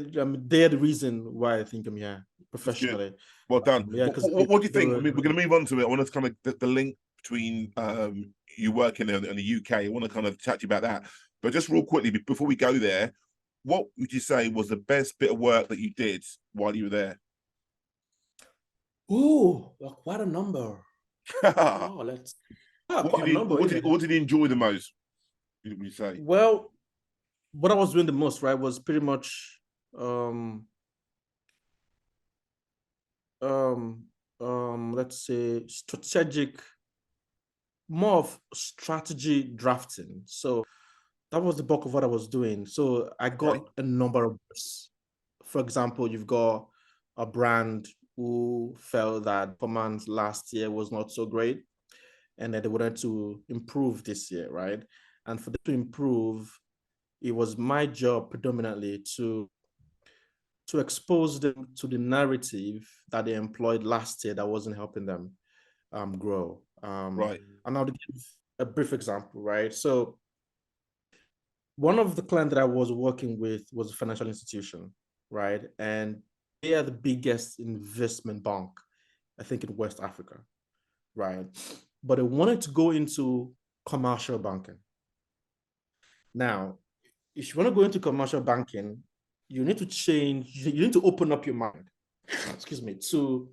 the reason why I think I'm here
That's good.
professionally.
Well done.
Yeah, because
What do you
they
think? I
were
mean, we're going to move on to it. I want to kind of the link between you working in the UK. I want to kind of chat to you about that. But just real quickly before we go there, what would you say was the best bit of work that you did while you were there?
quite a number.
what
Oh, quite a number,
what
isn't
did
it?
what did you enjoy the most? Would you say?
Well, what I was doing the most, right, was pretty much um let's say more of strategy drafting. So that was the bulk of what I was doing. So I
Okay.
got a number of briefs. For example, you've got a brand who felt that performance last year was not so great, and that they wanted to improve this year, right? And for them to improve, it was my job predominantly to expose them to the narrative that they employed last year that wasn't helping them grow.
Right.
And I'll give a brief example, right? So one of the clients that I was working with was a financial institution, right? And they are the biggest investment bank, I think, in West Africa, right? But they wanted to go into commercial banking. Now, if you want to go into commercial banking, you need to you need to open up your mind, excuse me, to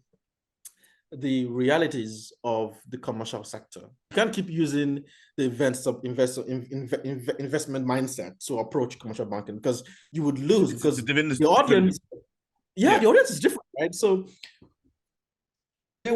the realities of the commercial sector. You can't keep using the investment mindset to approach commercial banking because you would lose
It's a
because
different.
the audience, yeah,
Yeah.
the audience is different, right? So they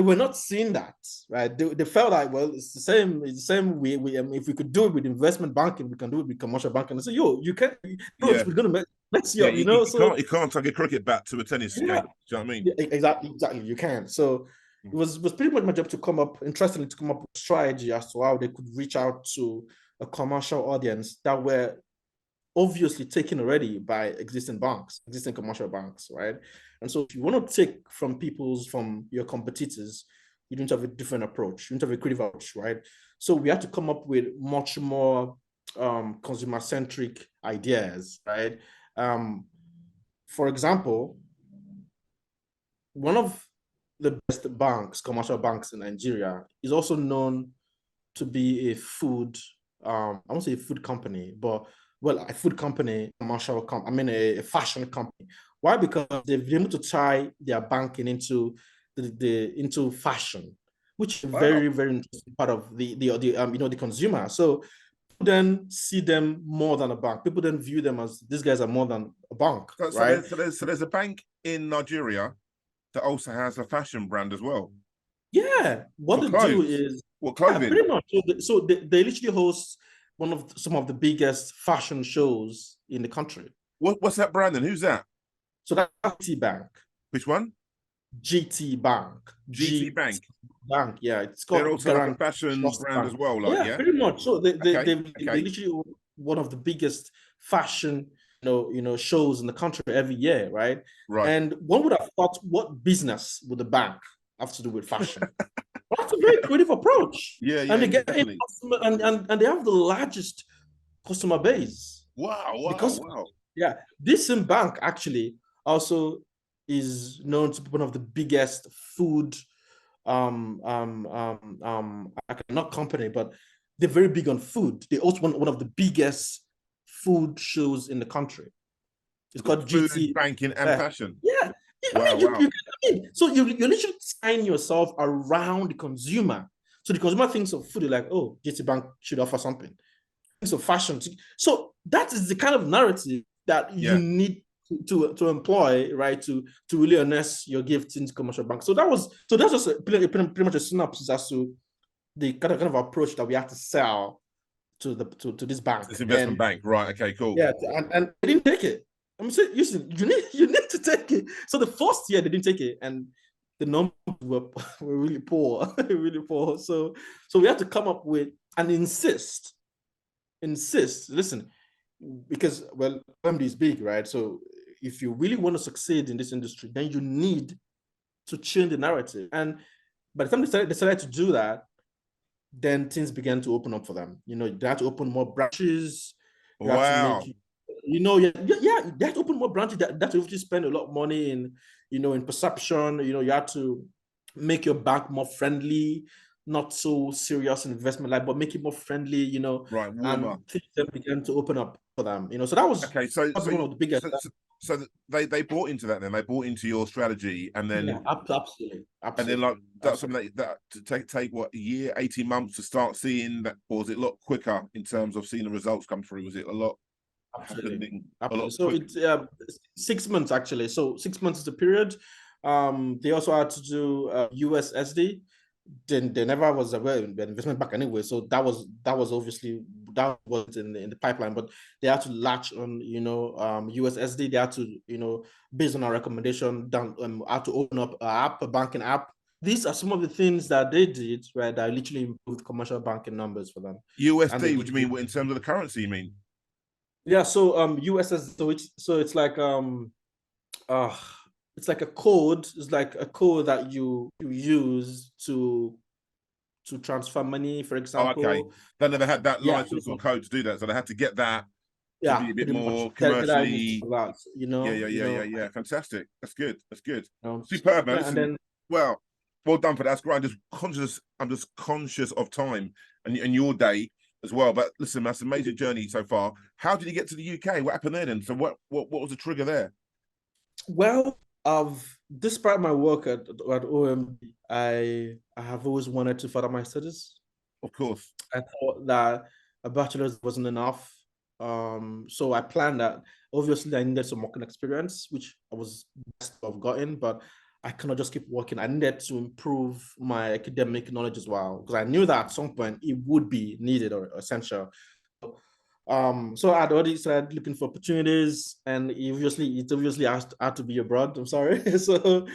were not seeing that, right? They felt like, well, it's the same way. If we could do it with investment banking, we can do it with commercial banking. And so, you can't approach.
Yeah.
We're gonna mess you
Yeah.
up, So
You can't take a cricket bat to a tennis
yeah,
game. Do you know what I mean?
yeah, exactly. You can. So it was pretty much my job to come up with a strategy as to how they could reach out to a commercial audience that were obviously taken already by existing commercial banks, right? And so if you want to take from your competitors, you need to have a different approach. You need to have a creative approach, right? So we had to come up with much more consumer-centric ideas, right? For example, one of the best commercial banks in Nigeria, is also known to be a food, I won't say a food company, but a food company, a fashion company. Why? Because they've been able to tie their banking into into fashion, which is a
Wow.
very, very interesting part of the consumer. So people then see them more than a bank. People then view them as these guys are more than a bank,
So
right?
there's a bank in Nigeria that also has a fashion brand as well
Yeah, what
for
they do
clothes.
is,
What
yeah,
clothing?
pretty much. So they literally host some of the biggest fashion shows in the country.
What's that brand then? Who's that?
So that's GT Bank.
Which one?
GT Bank.
GT
GT
Bank.
Bank. Yeah, it's
They're
called
also like a
Garant
fashion
Trust
brand as
Bank.
well, like
Yeah,
yeah.
pretty much. So
Okay,
they
okay.
literally one of the biggest fashion shows in the country every year, right?
Right.
And one would have thought, what business would the bank have to do with fashion? That's a very creative approach.
Yeah,
And
yeah,
they
yeah,
get a
definitely.
customer, and they have the largest customer base
Wow, wow,
because,
wow.
yeah, this same bank actually also is known to be one of the biggest food not company, but they're very big on food. They also one of the biggest food shows in the country. It's
We've got
called
food,
GT.
banking, and fashion.
Yeah.
Wow, wow.
So you literally sign yourself around the consumer. So the consumer thinks of food, like, oh, GT Bank should offer something. Thinks of fashion. So that is the kind of narrative that you
Yeah.
need to employ, right? To really harness your gift into commercial bank. So that's just pretty much a synopsis as to the kind of approach that we have to sell to this bank.
This investment
And
bank, right? Okay, cool.
yeah, and they didn't take it. I'm saying, listen, you need to take it. So the first year they didn't take it, and the numbers were really poor, really poor. So we had to come up with and insist. Listen, because well, MD is big, right? So if you really want to succeed in this industry, then you need to change the narrative. And by the time they decided to do that, then things began to open up for them. They had to open more branches. You had to
Wow.
make, they had to open more branches. That you have to spend a lot of money in perception. You had to make your bank more friendly, not so serious investment like, but make it more friendly.
Right, warmer.
And things then began to open up for them. So that was
Okay, so
one of the biggest.
they bought into that then. They bought into your strategy, and then
Yeah, absolutely.
and then like that's
Absolutely.
something that to take what, a year, 18 months to start seeing that, or was it a lot quicker in terms of seeing the results come through? Was it a lot
Absolutely.
happening a
Absolutely.
lot
So
quicker?
it's 6 months actually. So 6 months is the period. They also had to do USSD. Then there never was an investment back anyway. So that was obviously that was in the pipeline, but they had to latch on USSD. They had to based on our recommendation down had to open up a banking app. These are some of the things that they did, right? That literally improved commercial banking numbers for them. And they
USD, what
did
do you mean in terms of the currency? You mean?
yeah, so USS, so it's like uh it's like a code. It's like a code that you use to transfer money, for
Oh, okay.
example.
They never had that
Yeah,
license or code to do that, so they had to get that to
yeah,
be a bit
pretty much.
more
That I was
commercially.
about,
Yeah, yeah, yeah, yeah, yeah. Fantastic. That's good. That's good.
so,
Superb, man.
yeah, and
Listen,
then
well, well done for that. That's great. I'm just conscious of time and your day as well. But listen, that's a major journey so far. How did you get to the UK? What happened there then? So what was the trigger there?
well, despite my work at OMD, I have always wanted to further my studies.
Of course.
I thought that a bachelor's wasn't enough. So I planned that. Obviously, I needed some working experience, which I was best to have gotten, but I cannot just keep working. I needed to improve my academic knowledge as well, because I knew that at some point it would be needed or essential. So I'd already started looking for opportunities, and it obviously had to be abroad. I'm sorry. So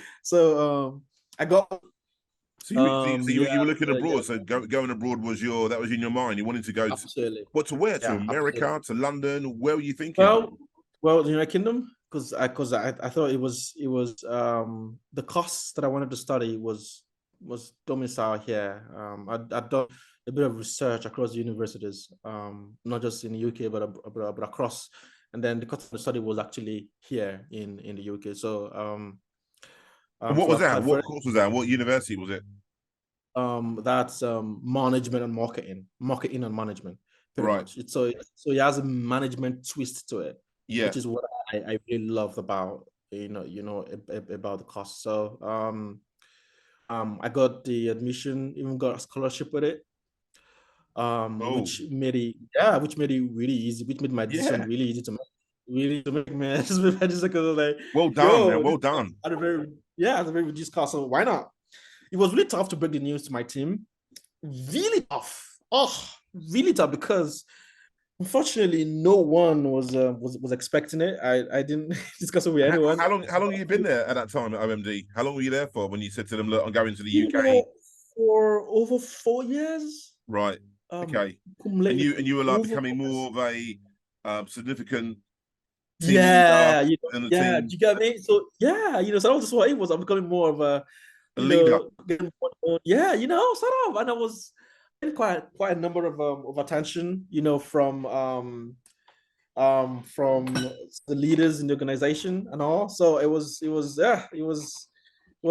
I got
So you
yeah,
were looking
yeah,
abroad. So going abroad was that was in your mind. You wanted to go to
absolutely.
what, to where? To
Yeah, absolutely.
America, to London? Where were you thinking?
Well, the United Kingdom, because I thought it was the course that I wanted to study was domicile here. I'd done a bit of research across universities, not just in the UK but across. And then the course of the study was actually here in the UK.
And what
So I
was that?
applied for
What
it.
course was that? What university was it?
That's management and marketing and management, pretty
Right.
much. So it has a management twist to it,
Yeah.
which is what I really loved about about the cost. So I got the admission, even got a scholarship with it.
Oh,
Which made it really easy, which made my decision
yeah.
really easy to make. really to make man. I just like,
Well done, man.
yo,
Well done.
at a very at a very reduced cost. So why not? It was really tough to break the news to my team. Really tough. Oh, really tough because unfortunately no one was expecting it. I didn't discuss it with anyone.
How long have you been there at that time at OMD? How long were you there for when you said to them, "Look, I'm going to the
You
UK"?
know, for over 4 years.
Right. Okay. And
Cumulative
you were like
over
becoming
4 years.
more of a significant team leader
Yeah,
in the
yeah,
team,
you get me? So yeah, so that was just what it was. I'm becoming more of a,
a leader.
getting yeah, sort of. And I was getting quite a number of attention, from the leaders in the organization and all. So it was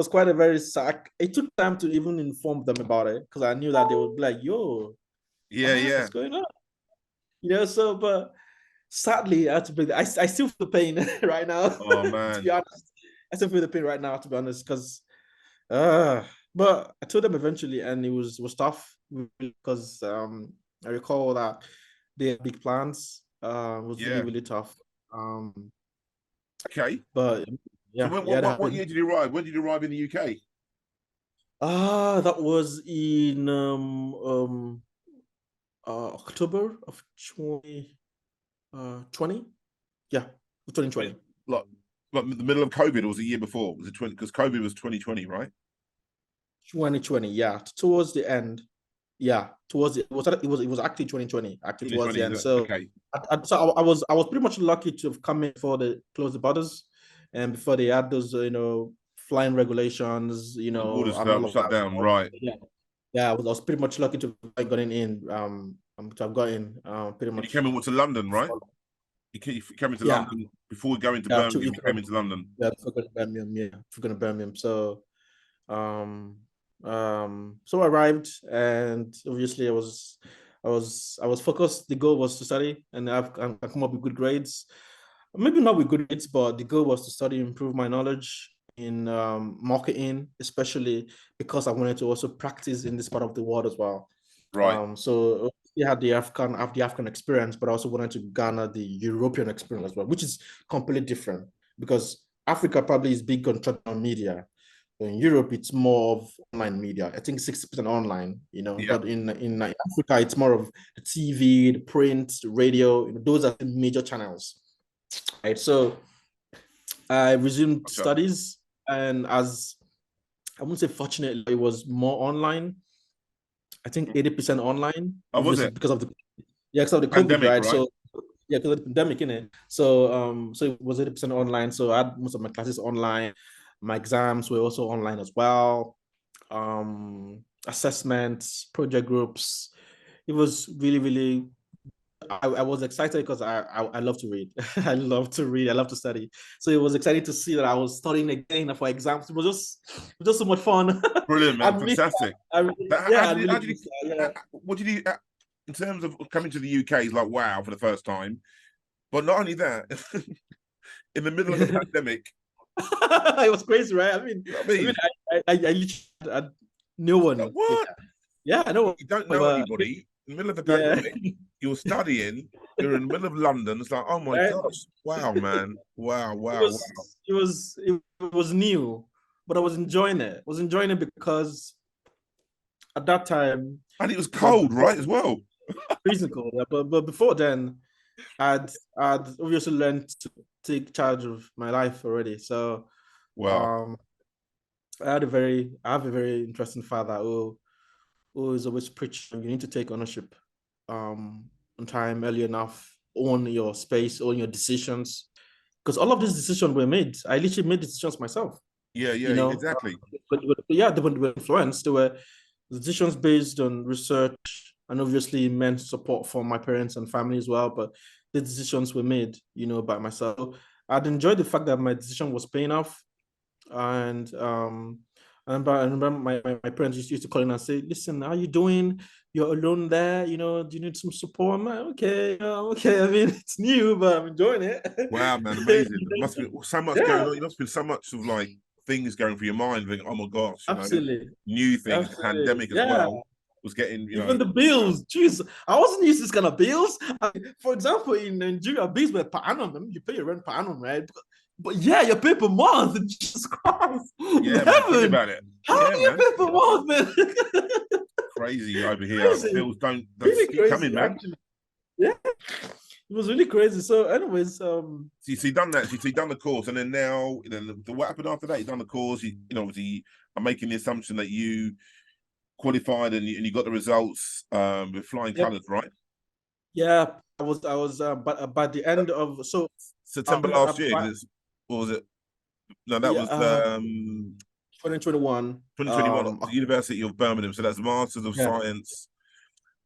quite a very sack. It took time to even inform them about it because I knew that they would be like, yo,
Yeah, yeah.
what's going on? So but sadly, I had to bring that. I still feel the pain right now.
Oh
To be
man.
honest, I still feel the pain right now. To be honest, because uh, but I told them eventually, and it was tough because I recall that they had big plans. It was really
Yeah.
really tough. Um,
Okay.
but
So
yeah, it
what
happened.
year did you arrive? When did you arrive in the UK?
That was in October of 2020. Yeah, 2020.
Like the middle of COVID, or was it the year before? Was it 20? Because COVID was 2020, right?
2020, yeah, towards the end, yeah, it was actually 2020, actually towards the
2020.
end. So,
Okay.
I was pretty much lucky to have come in before they closed the borders, and before they had those flying regulations,
The borders
and all of
shut
that.
down, right?
Yeah, yeah, I was pretty much lucky to have gotten in, to have gotten pretty
And you
much.
came into London, right? You came into
Yeah,
London before going to
yeah,
Birmingham. You came into London.
yeah, before going to Birmingham, yeah, before going to Birmingham. So um so I arrived, and obviously I was focused. The goal was to study and come up with good grades. Maybe not with good grades, but the goal was to study, improve my knowledge in marketing, especially because I wanted to also practice in this part of the world as well.
Right.
So we had the African experience, but I also wanted to garner the European experience as well, which is completely different because Africa probably is big on traditional media. In Europe, it's more of online media. I think 60% online,
Yeah.
but in Africa, it's more of the TV, the print, the radio. Those are the major channels, right? So I resumed
Gotcha.
studies, and as I wouldn't say fortunately, it was more online. I think 80% online,
Oh, was
obviously
it
because of the COVID,
pandemic?
right?
Right.
So yeah, because of the pandemic, in it. So it was 80% online. So I had most of my classes online. My exams were also online as well. Assessments, project groups. It was really, really. I was excited because I love to read. I love to read. I love to study. So it was exciting to see that I was studying again for exams. It was just so much fun.
Brilliant,
I
man.
miss.
Fantastic.
Yeah, I really miss that. Yeah.
What did you, in terms of coming to the UK, is like, wow, for the first time. But not only that, in the middle of a pandemic,
It was crazy, right? I mean,
you know what I
I mean,
mean?
I literally had no
Like,
one.
what?
Yeah, I know.
You don't know
But
anybody in the middle of a
yeah,
pandemic. You're studying. You're in the middle of London. It's like, oh my
right.
gosh, wow, man, wow,
It
wow, wow.
was it was it was new, but I was enjoying it. I was enjoying it because at that time,
And it was
but
cold, right, as well.
freezing cold. Yeah, but before then, I'd obviously learned to take charge of my life already. So
Wow.
um, I have a very interesting father who is always preaching. You need to take ownership on time, early enough, own your space, own your decisions. Because all of these decisions were made. I literally made decisions myself.
Yeah, yeah,
You know,
exactly.
but yeah, they were influenced. They were decisions based on research and obviously immense support from my parents and family as well. But the decisions were made, by myself. I'd enjoyed the fact that my decision was paying off, and I remember my parents used to call in and say, "Listen, how you doing? You're alone there. Do you need some support?" I'm like, "Okay, okay. I mean, it's new, but I'm enjoying
Wow, man,
it."
amazing. There must be so much going
Yeah,
on. There must be so much of like things going through your mind. Thinking, oh my gosh,
absolutely,
new things,
absolutely.
pandemic as
Yeah,
well. was getting, you know.
Even the bills, jeez, I wasn't used to this kind of bills. For example, in Nigeria, bills were per annum. You pay your rent per annum, right? But yeah, you pay per month. Jesus Christ, in
Yeah, man. Think
heaven,
about it.
how
Yeah,
do you
man.
pay per month, man?
Crazy over here.
Crazy,
Bills don't
really
keep coming,
crazy,
man.
actually. Yeah, it was really crazy. So, anyways,
So you done that. So you done the course, and then now, what happened after that? You done the course. Obviously, I'm making the assumption that you qualified and you got the results with flying
yep,
colours, right?
yeah, I was, but by the end of
September last year,
by,
or was it? No, that
yeah,
was
2021.
2021. The University of Birmingham. So that's Masters of
Yeah,
Science,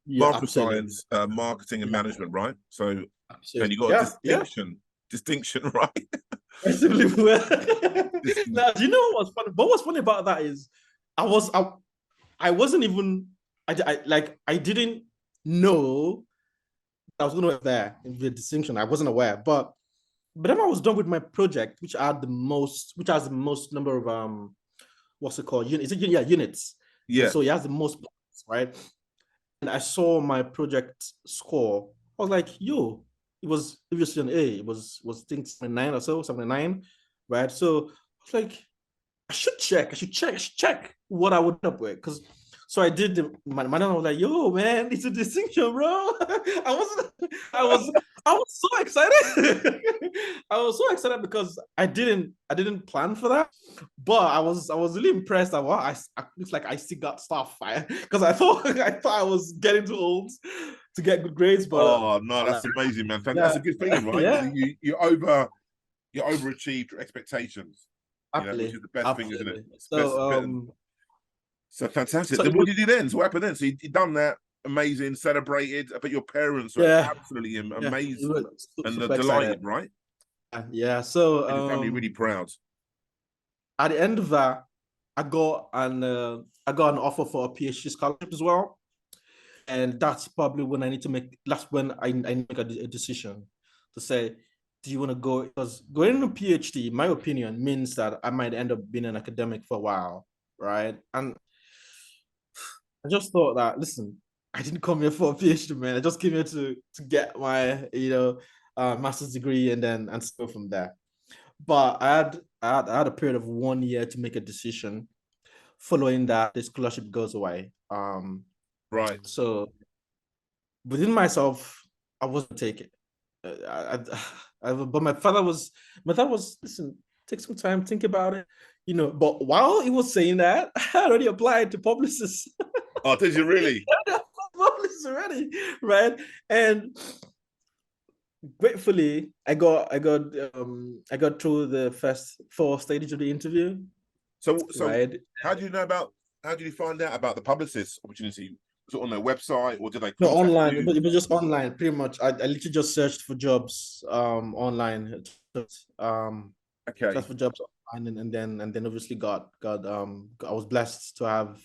yeah,
Master of
absolutely.
Science, Marketing and
Yeah,
Management, right? So, and
absolutely.
you got a
Yeah, yeah.
distinction, right?
Simply well. Now,
Distinction.
do you know what was funny? What was funny about that is I was I wasn't even I didn't know I was going to there in the distinction. I wasn't aware, but then I was done with my project, which has the most number of what's it called? Units. Yeah, units.
Yeah.
So it has the most points, right? And I saw my project score. I was like, yo, it was obviously an A. It was I think 79 or so, 79, right? So I was like, I should check what I would end up with. Because so I did my man was like, yo, man, it's a distinction, bro. I was so excited. I was so excited because I didn't plan for that. But I was really impressed that wow, I looks like I still got stuff. Because I thought I was getting too old to get good grades, but
Oh no,
like,
that's amazing, man. That's
yeah,
a good feeling, right?
yeah,
You overachieved your expectations. Which
absolutely,
is the best thing, isn't it?
absolutely.
It's best,
So
better. So fantastic.
so
Then
it
what
was,
did you do then? So what happened then? So you done that, amazing, celebrated. I bet your parents were
yeah,
absolutely
yeah, it
amazed
was
and
super excited.
delighted, right?
Yeah. So
Made the family really proud.
at the end of that, I got an offer for a PhD scholarship as well, and that's probably when I need to make. That's when I make a decision to say, do you want to go? Because going into PhD, in my opinion, means that I might end up being an academic for a while, right? And I just thought that listen, I didn't come here for a PhD, man. I just came here to get my master's degree and then and go from there. But I had a period of 1 year to make a decision. Following that, the scholarship goes away.
Right.
So within myself, I wasn't taking it. But my father was listen, take some time, think about it, But while he was saying that, I already applied to publicists.
Oh, did you really?
Publicists already, right? And gratefully, I got through the first 4 stages of the interview,
So
right?
how did you find out about the publicist opportunity? Was it on their website or did they
No,
contact
online.
you?
It was just online, pretty much. I literally just searched for jobs online. Um
Okay.
searched for jobs online and then obviously got I was blessed to have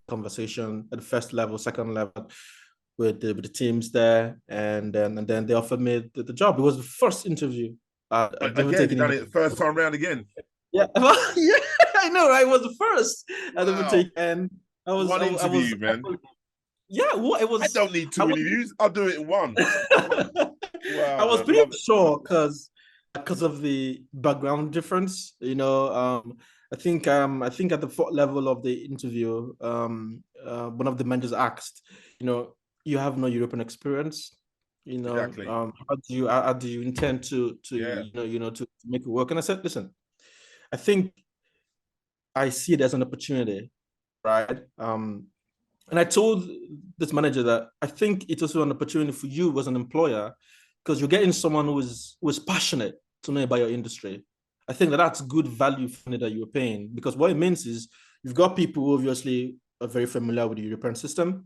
conversation at the first level, second level with the teams there, and then they offered me the job. It was the first interview. I'd never
Again, you
taken
done
it.
it first time round again.
Yeah, yeah, I know, right? It was the first I'd ever
Wow.
taken. And I was,
One
I was,
interview, man.
yeah. What it
I
was,
don't need
I
two
was,
interviews. I'll do it in one.
I
Wow,
was
man.
pretty
Love it.
sure because of the background difference. I think at the fourth level of the interview, one of the managers asked, you have no European experience.
Exactly.
How do you intend to
Yeah.
to make it work? And I said, listen, I think I see it as an opportunity, right? And I told this manager that I think it's also an opportunity for you as an employer because you're getting someone who is passionate to know about your industry. I think that's good value for money that you're paying because what it means is you've got people who obviously are very familiar with the European system.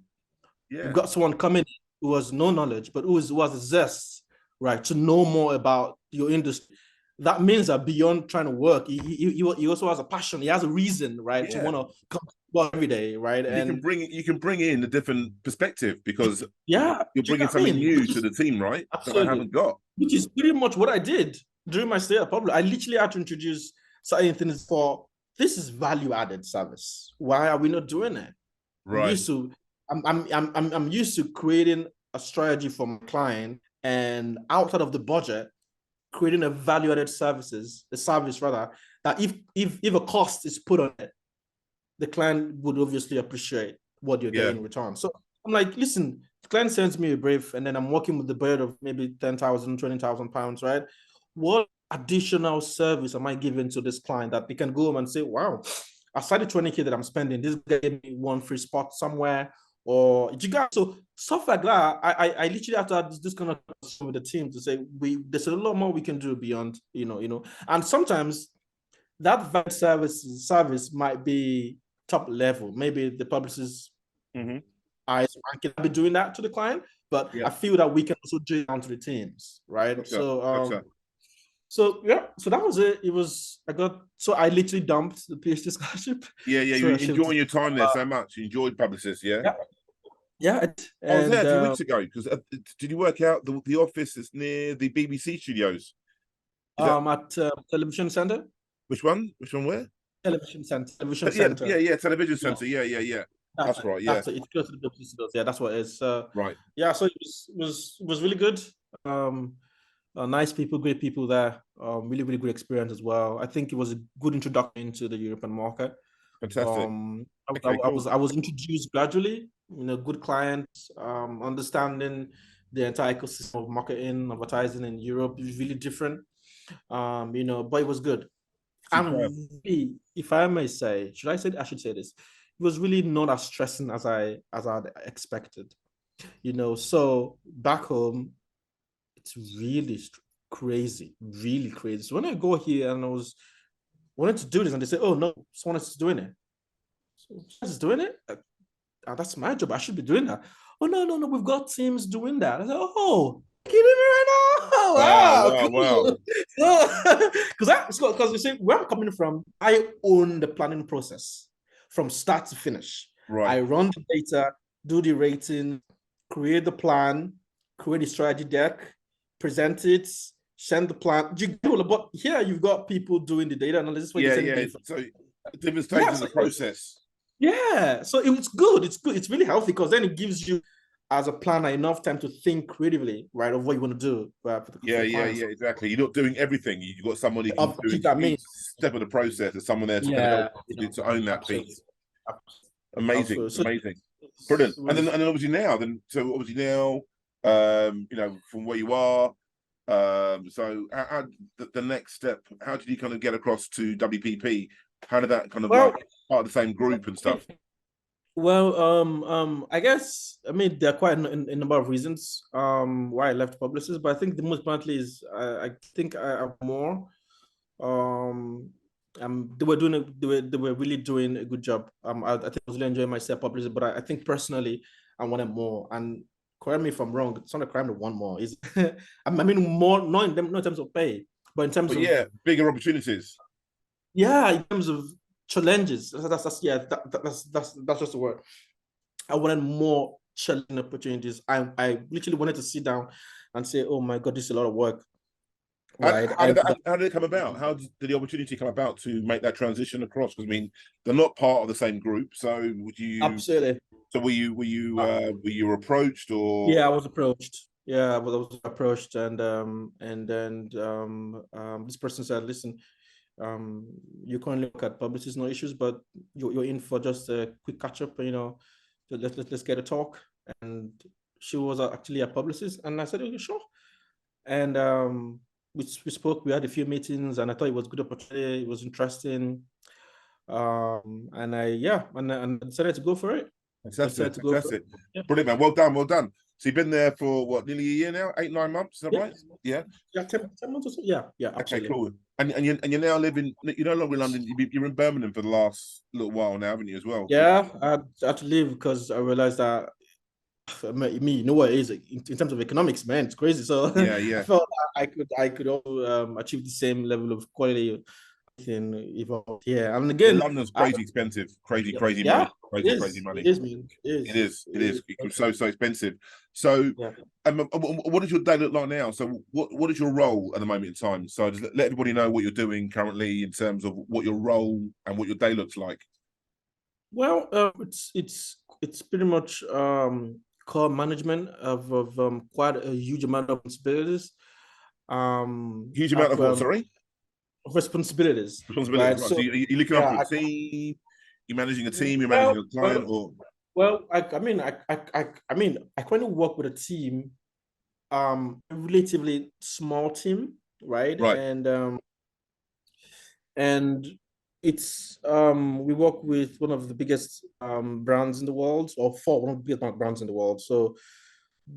You've
Yeah.
got someone coming who has no knowledge, but who has a zest, right, to know more about your industry. That means that beyond trying to work, he also has a passion. He has a reason, right, to
Yeah.
want to come to work every day, right?
And
And
you can bring in a different perspective because
yeah,
you're
do you
bringing
know what I
something
mean?
new to the team, right? That I
Absolutely,
haven't got.
which is pretty much what I did during my stay at Public. I literally had to introduce certain things for this is value added service. Why are we not doing it? We
Right.
used to I'm used to creating a strategy for my client, and outside of the budget, creating a value-added service rather, that if a cost is put on it, the client would obviously appreciate what you're getting in return. So I'm like, listen, the client sends me a brief, and then I'm working with the budget of maybe 10,000, 20,000 pounds, right? What additional service am I giving to this client that they can go home and say, wow, aside the 20K that I'm spending, this guy gave me one free spot somewhere, or you got so stuff like that. I literally have to have this kind of with the team to say there's a lot more we can do beyond, and sometimes that service might be top level. Maybe the publicist I can be doing that to the client, but I feel that we can also do it down to the teams, right?
Gotcha.
So that was it. I literally dumped the PhD scholarship.
Yeah, you're enjoying your time there so much. You enjoyed Publicis, yeah?
Yeah.
I was there a few weeks ago because did you work out the office that's near the BBC studios?
At Television Centre.
Which one? Which one? Where?
Television Centre. Television
Centre. Yeah. Television Centre. Yeah. That's right. Yeah.
It's close to the BBC studios. Yeah, that's what it is.
Right.
Yeah. So it was really good. Nice people, great people there. Really, really good experience as well. I think it was a good introduction to the European market.
Fantastic.
I was introduced gradually. Good clients, understanding the entire ecosystem of marketing, advertising in Europe is really different. But it was good. And really, if I may say, I should say this. It was really not as stressing as I had expected. So back home, it's really crazy, really crazy. So when I go here and I wanted to do this, and they say, "Oh no, someone else is doing it." So someone is doing it. That's my job. I should be doing that. Oh no, we've got teams doing that. I said, "Oh, kidding me right now? Wow. Because you see, where I'm coming from, I own the planning process from start to finish.
Right.
I run the data, do the rating, create the plan, create the strategy deck, present it, send the plan. But here you've got people doing the data analysis.
So different stages of the process.
Yeah, so it's good. It's good. It's really healthy because then it gives you, as a planner, enough time to think creatively, right, of what you want to do.
Yeah, exactly. You're not doing everything. You've got someone who can do each step of the process. There's someone there to help you to own that piece. Amazing. Brilliant. And then obviously now, from where you are, so how the next step, how did you kind of get across to WPP? How did that kind of like part of the same group and stuff?
Well, I guess, there are quite a number of reasons why I left Publicis, but I think the most importantly is I think I have more. They were really doing a good job. I think I was really enjoying myself Publicis, but I think personally I wanted more. And correct me if I'm wrong, it's not a crime to want more. Is more, not in terms of pay, but in terms of
bigger opportunities.
Yeah, in terms of challenges. That's just the word. I wanted more challenging opportunities. I literally wanted to sit down and say, "Oh my God, this is a lot of work."
Right? How did it come about? How did the opportunity come about to make that transition across? Because they're not part of the same group. So would you
absolutely?
So were you approached or?
Yeah, I was approached. Yeah, I was approached, and then this person said, "Listen, you currently look at Publicis, no issues, but you're in for just a quick catch up. Let's get a talk." And she was actually a Publicis, and I said, "Okay, sure." And we spoke. We had a few meetings, and I thought it was a good opportunity. It was interesting, and I decided to go for it.
Fantastic. Brilliant, man. Well done. So you've been there for what, nearly a year now? 8-9 months, is that right? Yeah.
10 months or so. Yeah. Absolutely.
Okay, cool. And you're now living. You're no longer in London. You're in Birmingham for the last little while now, haven't you, as well?
Yeah, I had to leave because I realized that you know what it is in terms of economics, man. It's crazy. So
yeah.
I felt I could also achieve the same level of quality in evolve. Yeah, and again,
London's crazy expensive, crazy money, crazy money. It is. It's so expensive. So, what does your day look like now? So, what is your role at the moment in time? So, just let everybody know what you're doing currently in terms of what your role and what your day looks like.
Well, it's it's pretty much core management of quite a huge amount of responsibilities.
Huge amount of what? Sorry,
responsibilities,
responsibilities.
right?
Right. So
So
you're looking
yeah,
after a team. You're managing a team. You're
well,
managing a client,
well,
or
I currently work with a team, a relatively small team, right?
right,
And it's we work with one of the biggest brands in the world, or for one of the biggest brands in the world. So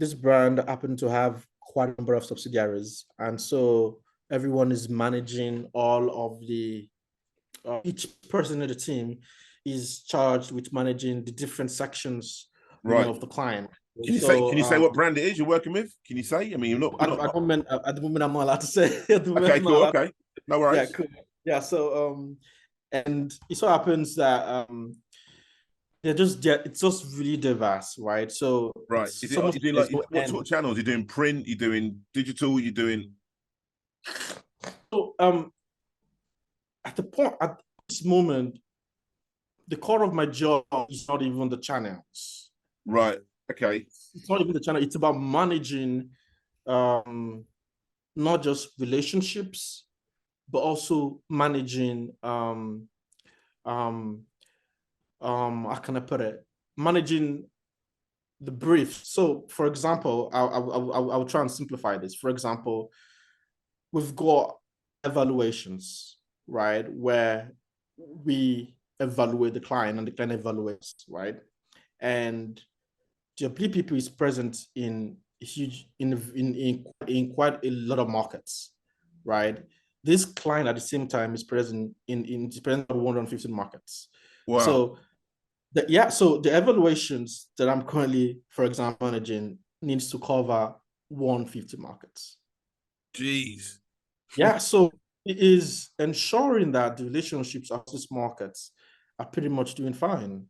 this brand happened to have quite a number of subsidiaries, and so everyone is managing all of the each person in the team is charged with managing the different sections,
right.
of the client.
Can you say?
So
Can you say what brand it is you're working with? Can you say? I mean, you're not. You're not.
at the moment, I'm not allowed to say. At the moment,
Okay,
I'm not
cool.
allowed.
Okay, no
Yeah,
worries.
cool. Yeah. So and it so happens that it's just really diverse, right? So
Right. Is
it's
it? Are
almost
you doing
there's
like
no
what sort
end.
of channels? You're doing print. You're doing digital. You're doing
So at the point at this moment, the core of my job is not even the channels.
right. Okay.
It's not even the channel. It's about managing um, not just relationships, but also managing um, how can I put it? Managing the brief. So, for example, I'll try and simplify this. For example, we've got evaluations, right, where we evaluate the client and the client evaluates, right, and the PPP is present in huge in quite a lot of markets, right? This client at the same time is present in depending on 115 markets.
Wow.
So so the evaluations that I'm currently, for example, managing needs to cover 150 markets.
Jeez.
Yeah, so it is ensuring that the relationships of these markets are pretty much doing fine.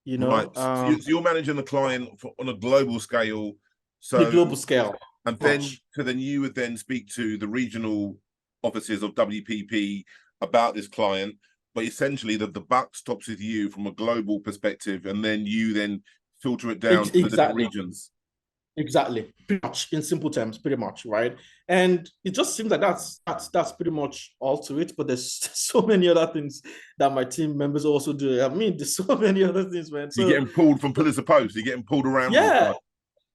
You
Right.
know,
So you're managing the client on a global scale.
on a
So
global scale,
and then
much.
so then you would then speak to the regional offices of WPP about this client, but essentially the buck stops with you from a global perspective, and then you then filter it down to the different
Exactly.
regions.
Exactly, pretty much in simple terms, pretty much, right? And it just seems like that's pretty much all to it. But there's so many other things that my team members also do. I mean, there's so many other things, man.
You're
So
getting pulled from pillars to posts. You're getting pulled around all the
yeah,
time.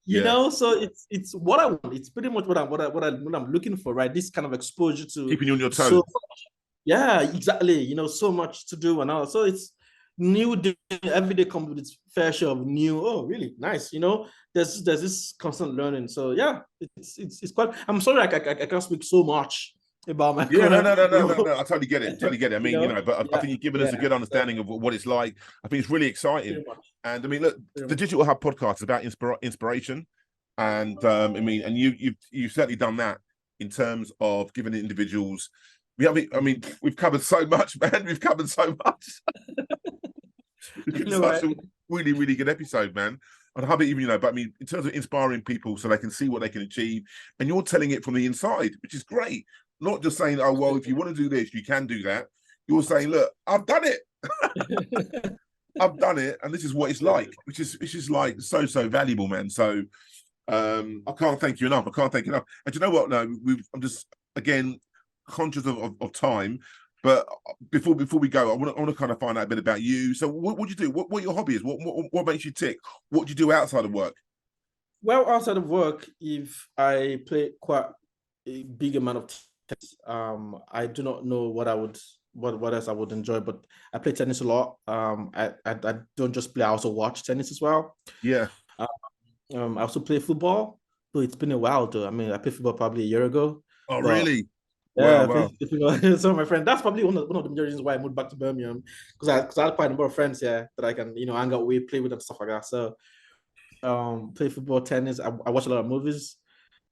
Yeah.
so it's what I want. It's pretty much what I'm looking for, right? This kind of exposure to
Keeping you on your
so
toes.
yeah, exactly. So much to do and all. So it's new day, every day comes with its fair share of new. Oh, really nice. There's this constant learning. So yeah, it's quite. I'm sorry, I can't speak so much about my
Yeah, no,
current
no, no, no, no,
role.
no. I totally get it. Totally get it. I mean, but I
Yeah,
think you've given us a
yeah.
good
So
understanding of what it's like. I think it's really exciting.
pretty much,
And I mean, look,
pretty
the
much.
Digital Hub podcast is about inspiration, and I mean, and you've certainly done that in terms of giving individuals. I mean, we've covered so much, man. We've covered so much. It's been such
Right?
a really, really good episode, man. And I haven't even, but I mean, in terms of inspiring people so they can see what they can achieve, and you're telling it from the inside, which is great. Not just saying, oh, well, if you want to do this, you can do that. You're saying, look, I've done it. I've done it, and this is what it's like, which is like so valuable, man. So I can't thank you enough. I can't thank you enough. And you know what? No, I'm just again conscious of time. But before we go, I want to kind of find out a bit about you. So what do you do? What your hobby is? What makes you tick? What do you do outside of work?
Well, outside of work, if I play quite a big amount of tennis, I do not know what else I would enjoy, but I play tennis a lot. I don't just play; I also watch tennis as well.
Yeah.
I also play football. So it's been a while though. I mean, I played football probably a year ago,
Oh,
but
really?
yeah,
Wow,
I played
wow.
football. So my friend, that's probably one of the major reasons why I moved back to Birmingham because I had quite a number of friends here that I can hang out with, play with, and stuff like that. So play football, tennis. I watch a lot of movies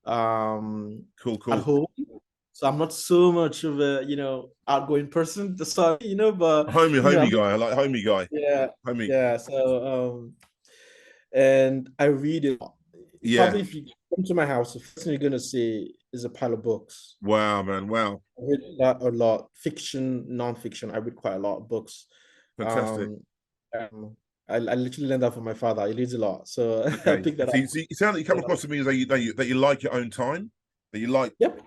Cool,
at
cool.
home. So I'm not so much of a outgoing person. So but
Homey guy. I like homey guy.
yeah,
Homey.
yeah. So and I read it.
Yeah.
Probably if you come to my house, the first thing you're gonna see is a pile of books.
Wow, man. Wow.
I read a lot, fiction, non-fiction. I read quite a lot of books.
Fantastic.
Um, I literally learned that from my father. He reads a lot, so I
Okay.
picked that up.
So you sound like you come across to me as that you like your own time, that you like,
Yep.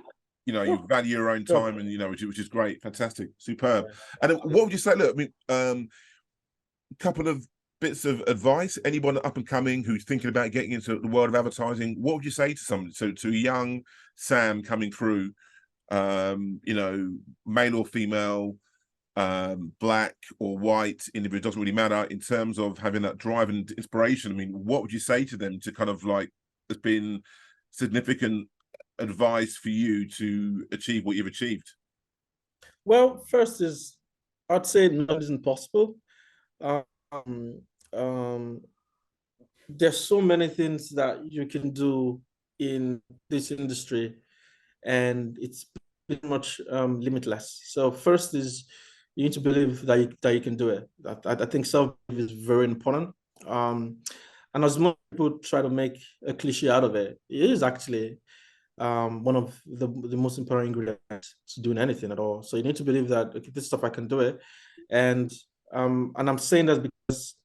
you
Sure.
value your own
Sure.
time, and which is great, fantastic, superb.
Yeah.
And then what would you say? Look, I mean, a couple of bits of advice. Anyone up and coming who's thinking about getting into the world of advertising, what would you say to someone, to a young Sam coming through, male or female, black or white individual, doesn't really matter, in terms of having that drive and inspiration? I mean, what would you say to them to kind of like has been significant advice for you to achieve what you've achieved?
Well, first is I'd say none is impossible. Um, um, there's so many things that you can do in this industry, and it's pretty much limitless. So first is you need to believe that you can do it. I think self-belief is very important. Um, and as most people try to make a cliche out of it, it is actually one of the most important ingredients to doing anything at all. So you need to believe that, okay, this stuff I can do it. And I'm saying that because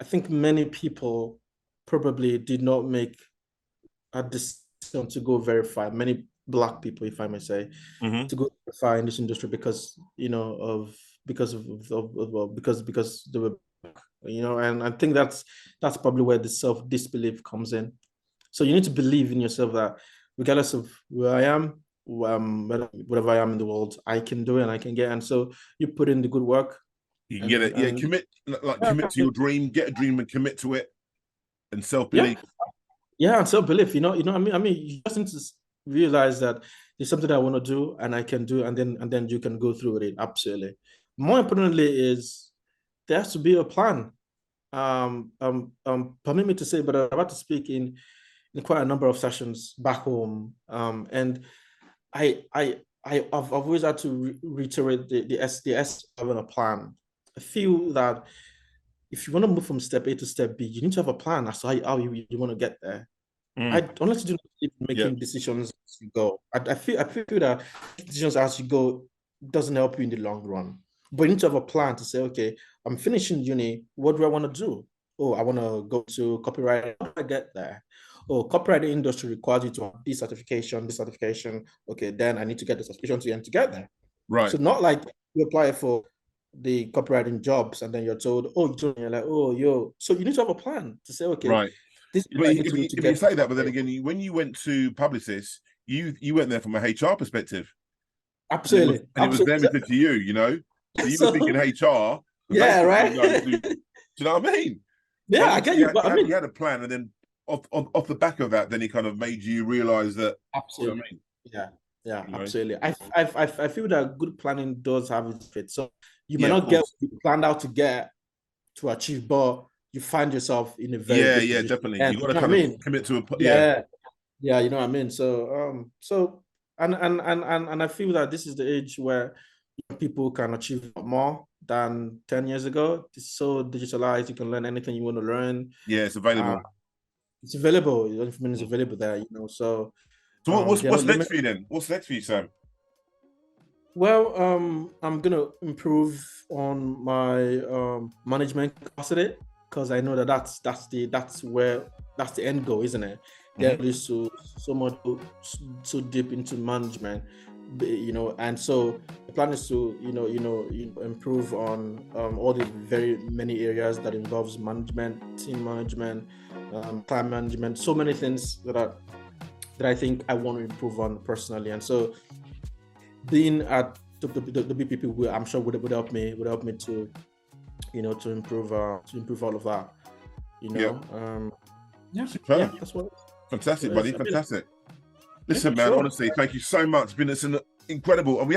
I think many people probably did not make a decision to go verify, many black people, if I may say,
Mm-hmm.
to go verify in this industry because because they were, and I think that's probably where the self disbelief comes in. So you need to believe in yourself that regardless of where I am, whatever I am in the world, I can do it and I can get. And so you put in the good work
You can get
and
it. Yeah,
and
commit to your dream, get a dream and commit to it, and
yeah,
self-belief.
yeah, and self belief. What I mean. You just need to realize that there's something that I want to do and I can do, and then you can go through with it. Absolutely. More importantly, is there has to be a plan. Permit me to say, but I'm about to speak in quite a number of sessions back home. And I've always had to reiterate the S having a plan. I feel that if you want to move from step A to step B, you need to have a plan as to how you want to get there. I
Mm.
honestly do not believe in
Yeah,
making decisions as you go. I feel that decisions as you go doesn't help you in the long run. But you need to have a plan to say, okay, I'm finishing uni. What do I want to do? Oh, I want to go to copyright. How do I get there? Oh, copyright industry requires you to have this certification, this certification. Okay, then I need to get the certification to get there.
right,
So not like you apply for the copywriting jobs and then you're told, oh, you're like, oh, yo. So you need to have a plan to say, okay,
right.
this is
But
what I need to do to
if you
get
say
to
that, but then
something.
again, when you went to Publicis, you went there from a HR perspective, and
Absolutely.
it was them
Absolutely.
who said to you, so you were thinking
So,
HR, but
yeah,
basically,
right.
no, do you know what I mean? So
Yeah, I
obviously,
get you. But I
you
mean,
had a plan, and then off the back of that, then it kind of made you realize that. Do you know
absolutely.
what I mean?
Yeah, yeah,
You know?
absolutely. I feel that good planning does have its fit. So you may
Yeah, of
not get what
course.
you planned out to achieve, but you find yourself in a very
Yeah,
good
yeah,
position.
definitely.
And
You got
you
to
know what
kind
I
of
mean?
commit to yeah.
Yeah, yeah, you know what I mean. So and I feel that this is the age where people can achieve more than 10 years ago. It's so digitalized, you can learn anything you want to learn.
Yeah, it's
Uh,
available.
it's available, the information is available there. So
So
there are no
what's next
limit.
for you then? What's next for you, Sam?
Well, I'm gonna improve on my management capacity because I know that that's the end goal, isn't it? There
Hmm.
is so much so deep into management, and so the plan is to improve on all the very many areas that involves management, team management, time management, so many things that I think I want to improve on personally, and so being at the BPP I'm sure would help me to to improve all of that.
Yeah,
Yeah, yeah,
superb.
that's
Fantastic,
what it
buddy.
is. I mean,
Fantastic.
yeah,
Listen, man,
sure.
honestly, thank you so much. It's been incredible. And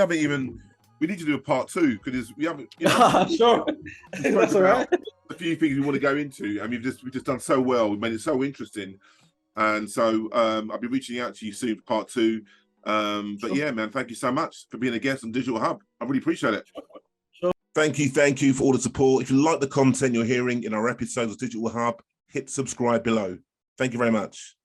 we need to do a part two because we haven't,
Sure.
we spoke
That's all
about
right.
a few things we want to go into, and we've just done so well. We made it so interesting. And so I'll be reaching out to you soon for part two. But
Sure.
yeah, man, thank you so much for being a guest on Digital Hub. I really appreciate it.
Sure.
Thank you for all the support. If you like the content you're hearing in our episodes of Digital Hub, hit subscribe below. Thank you very much.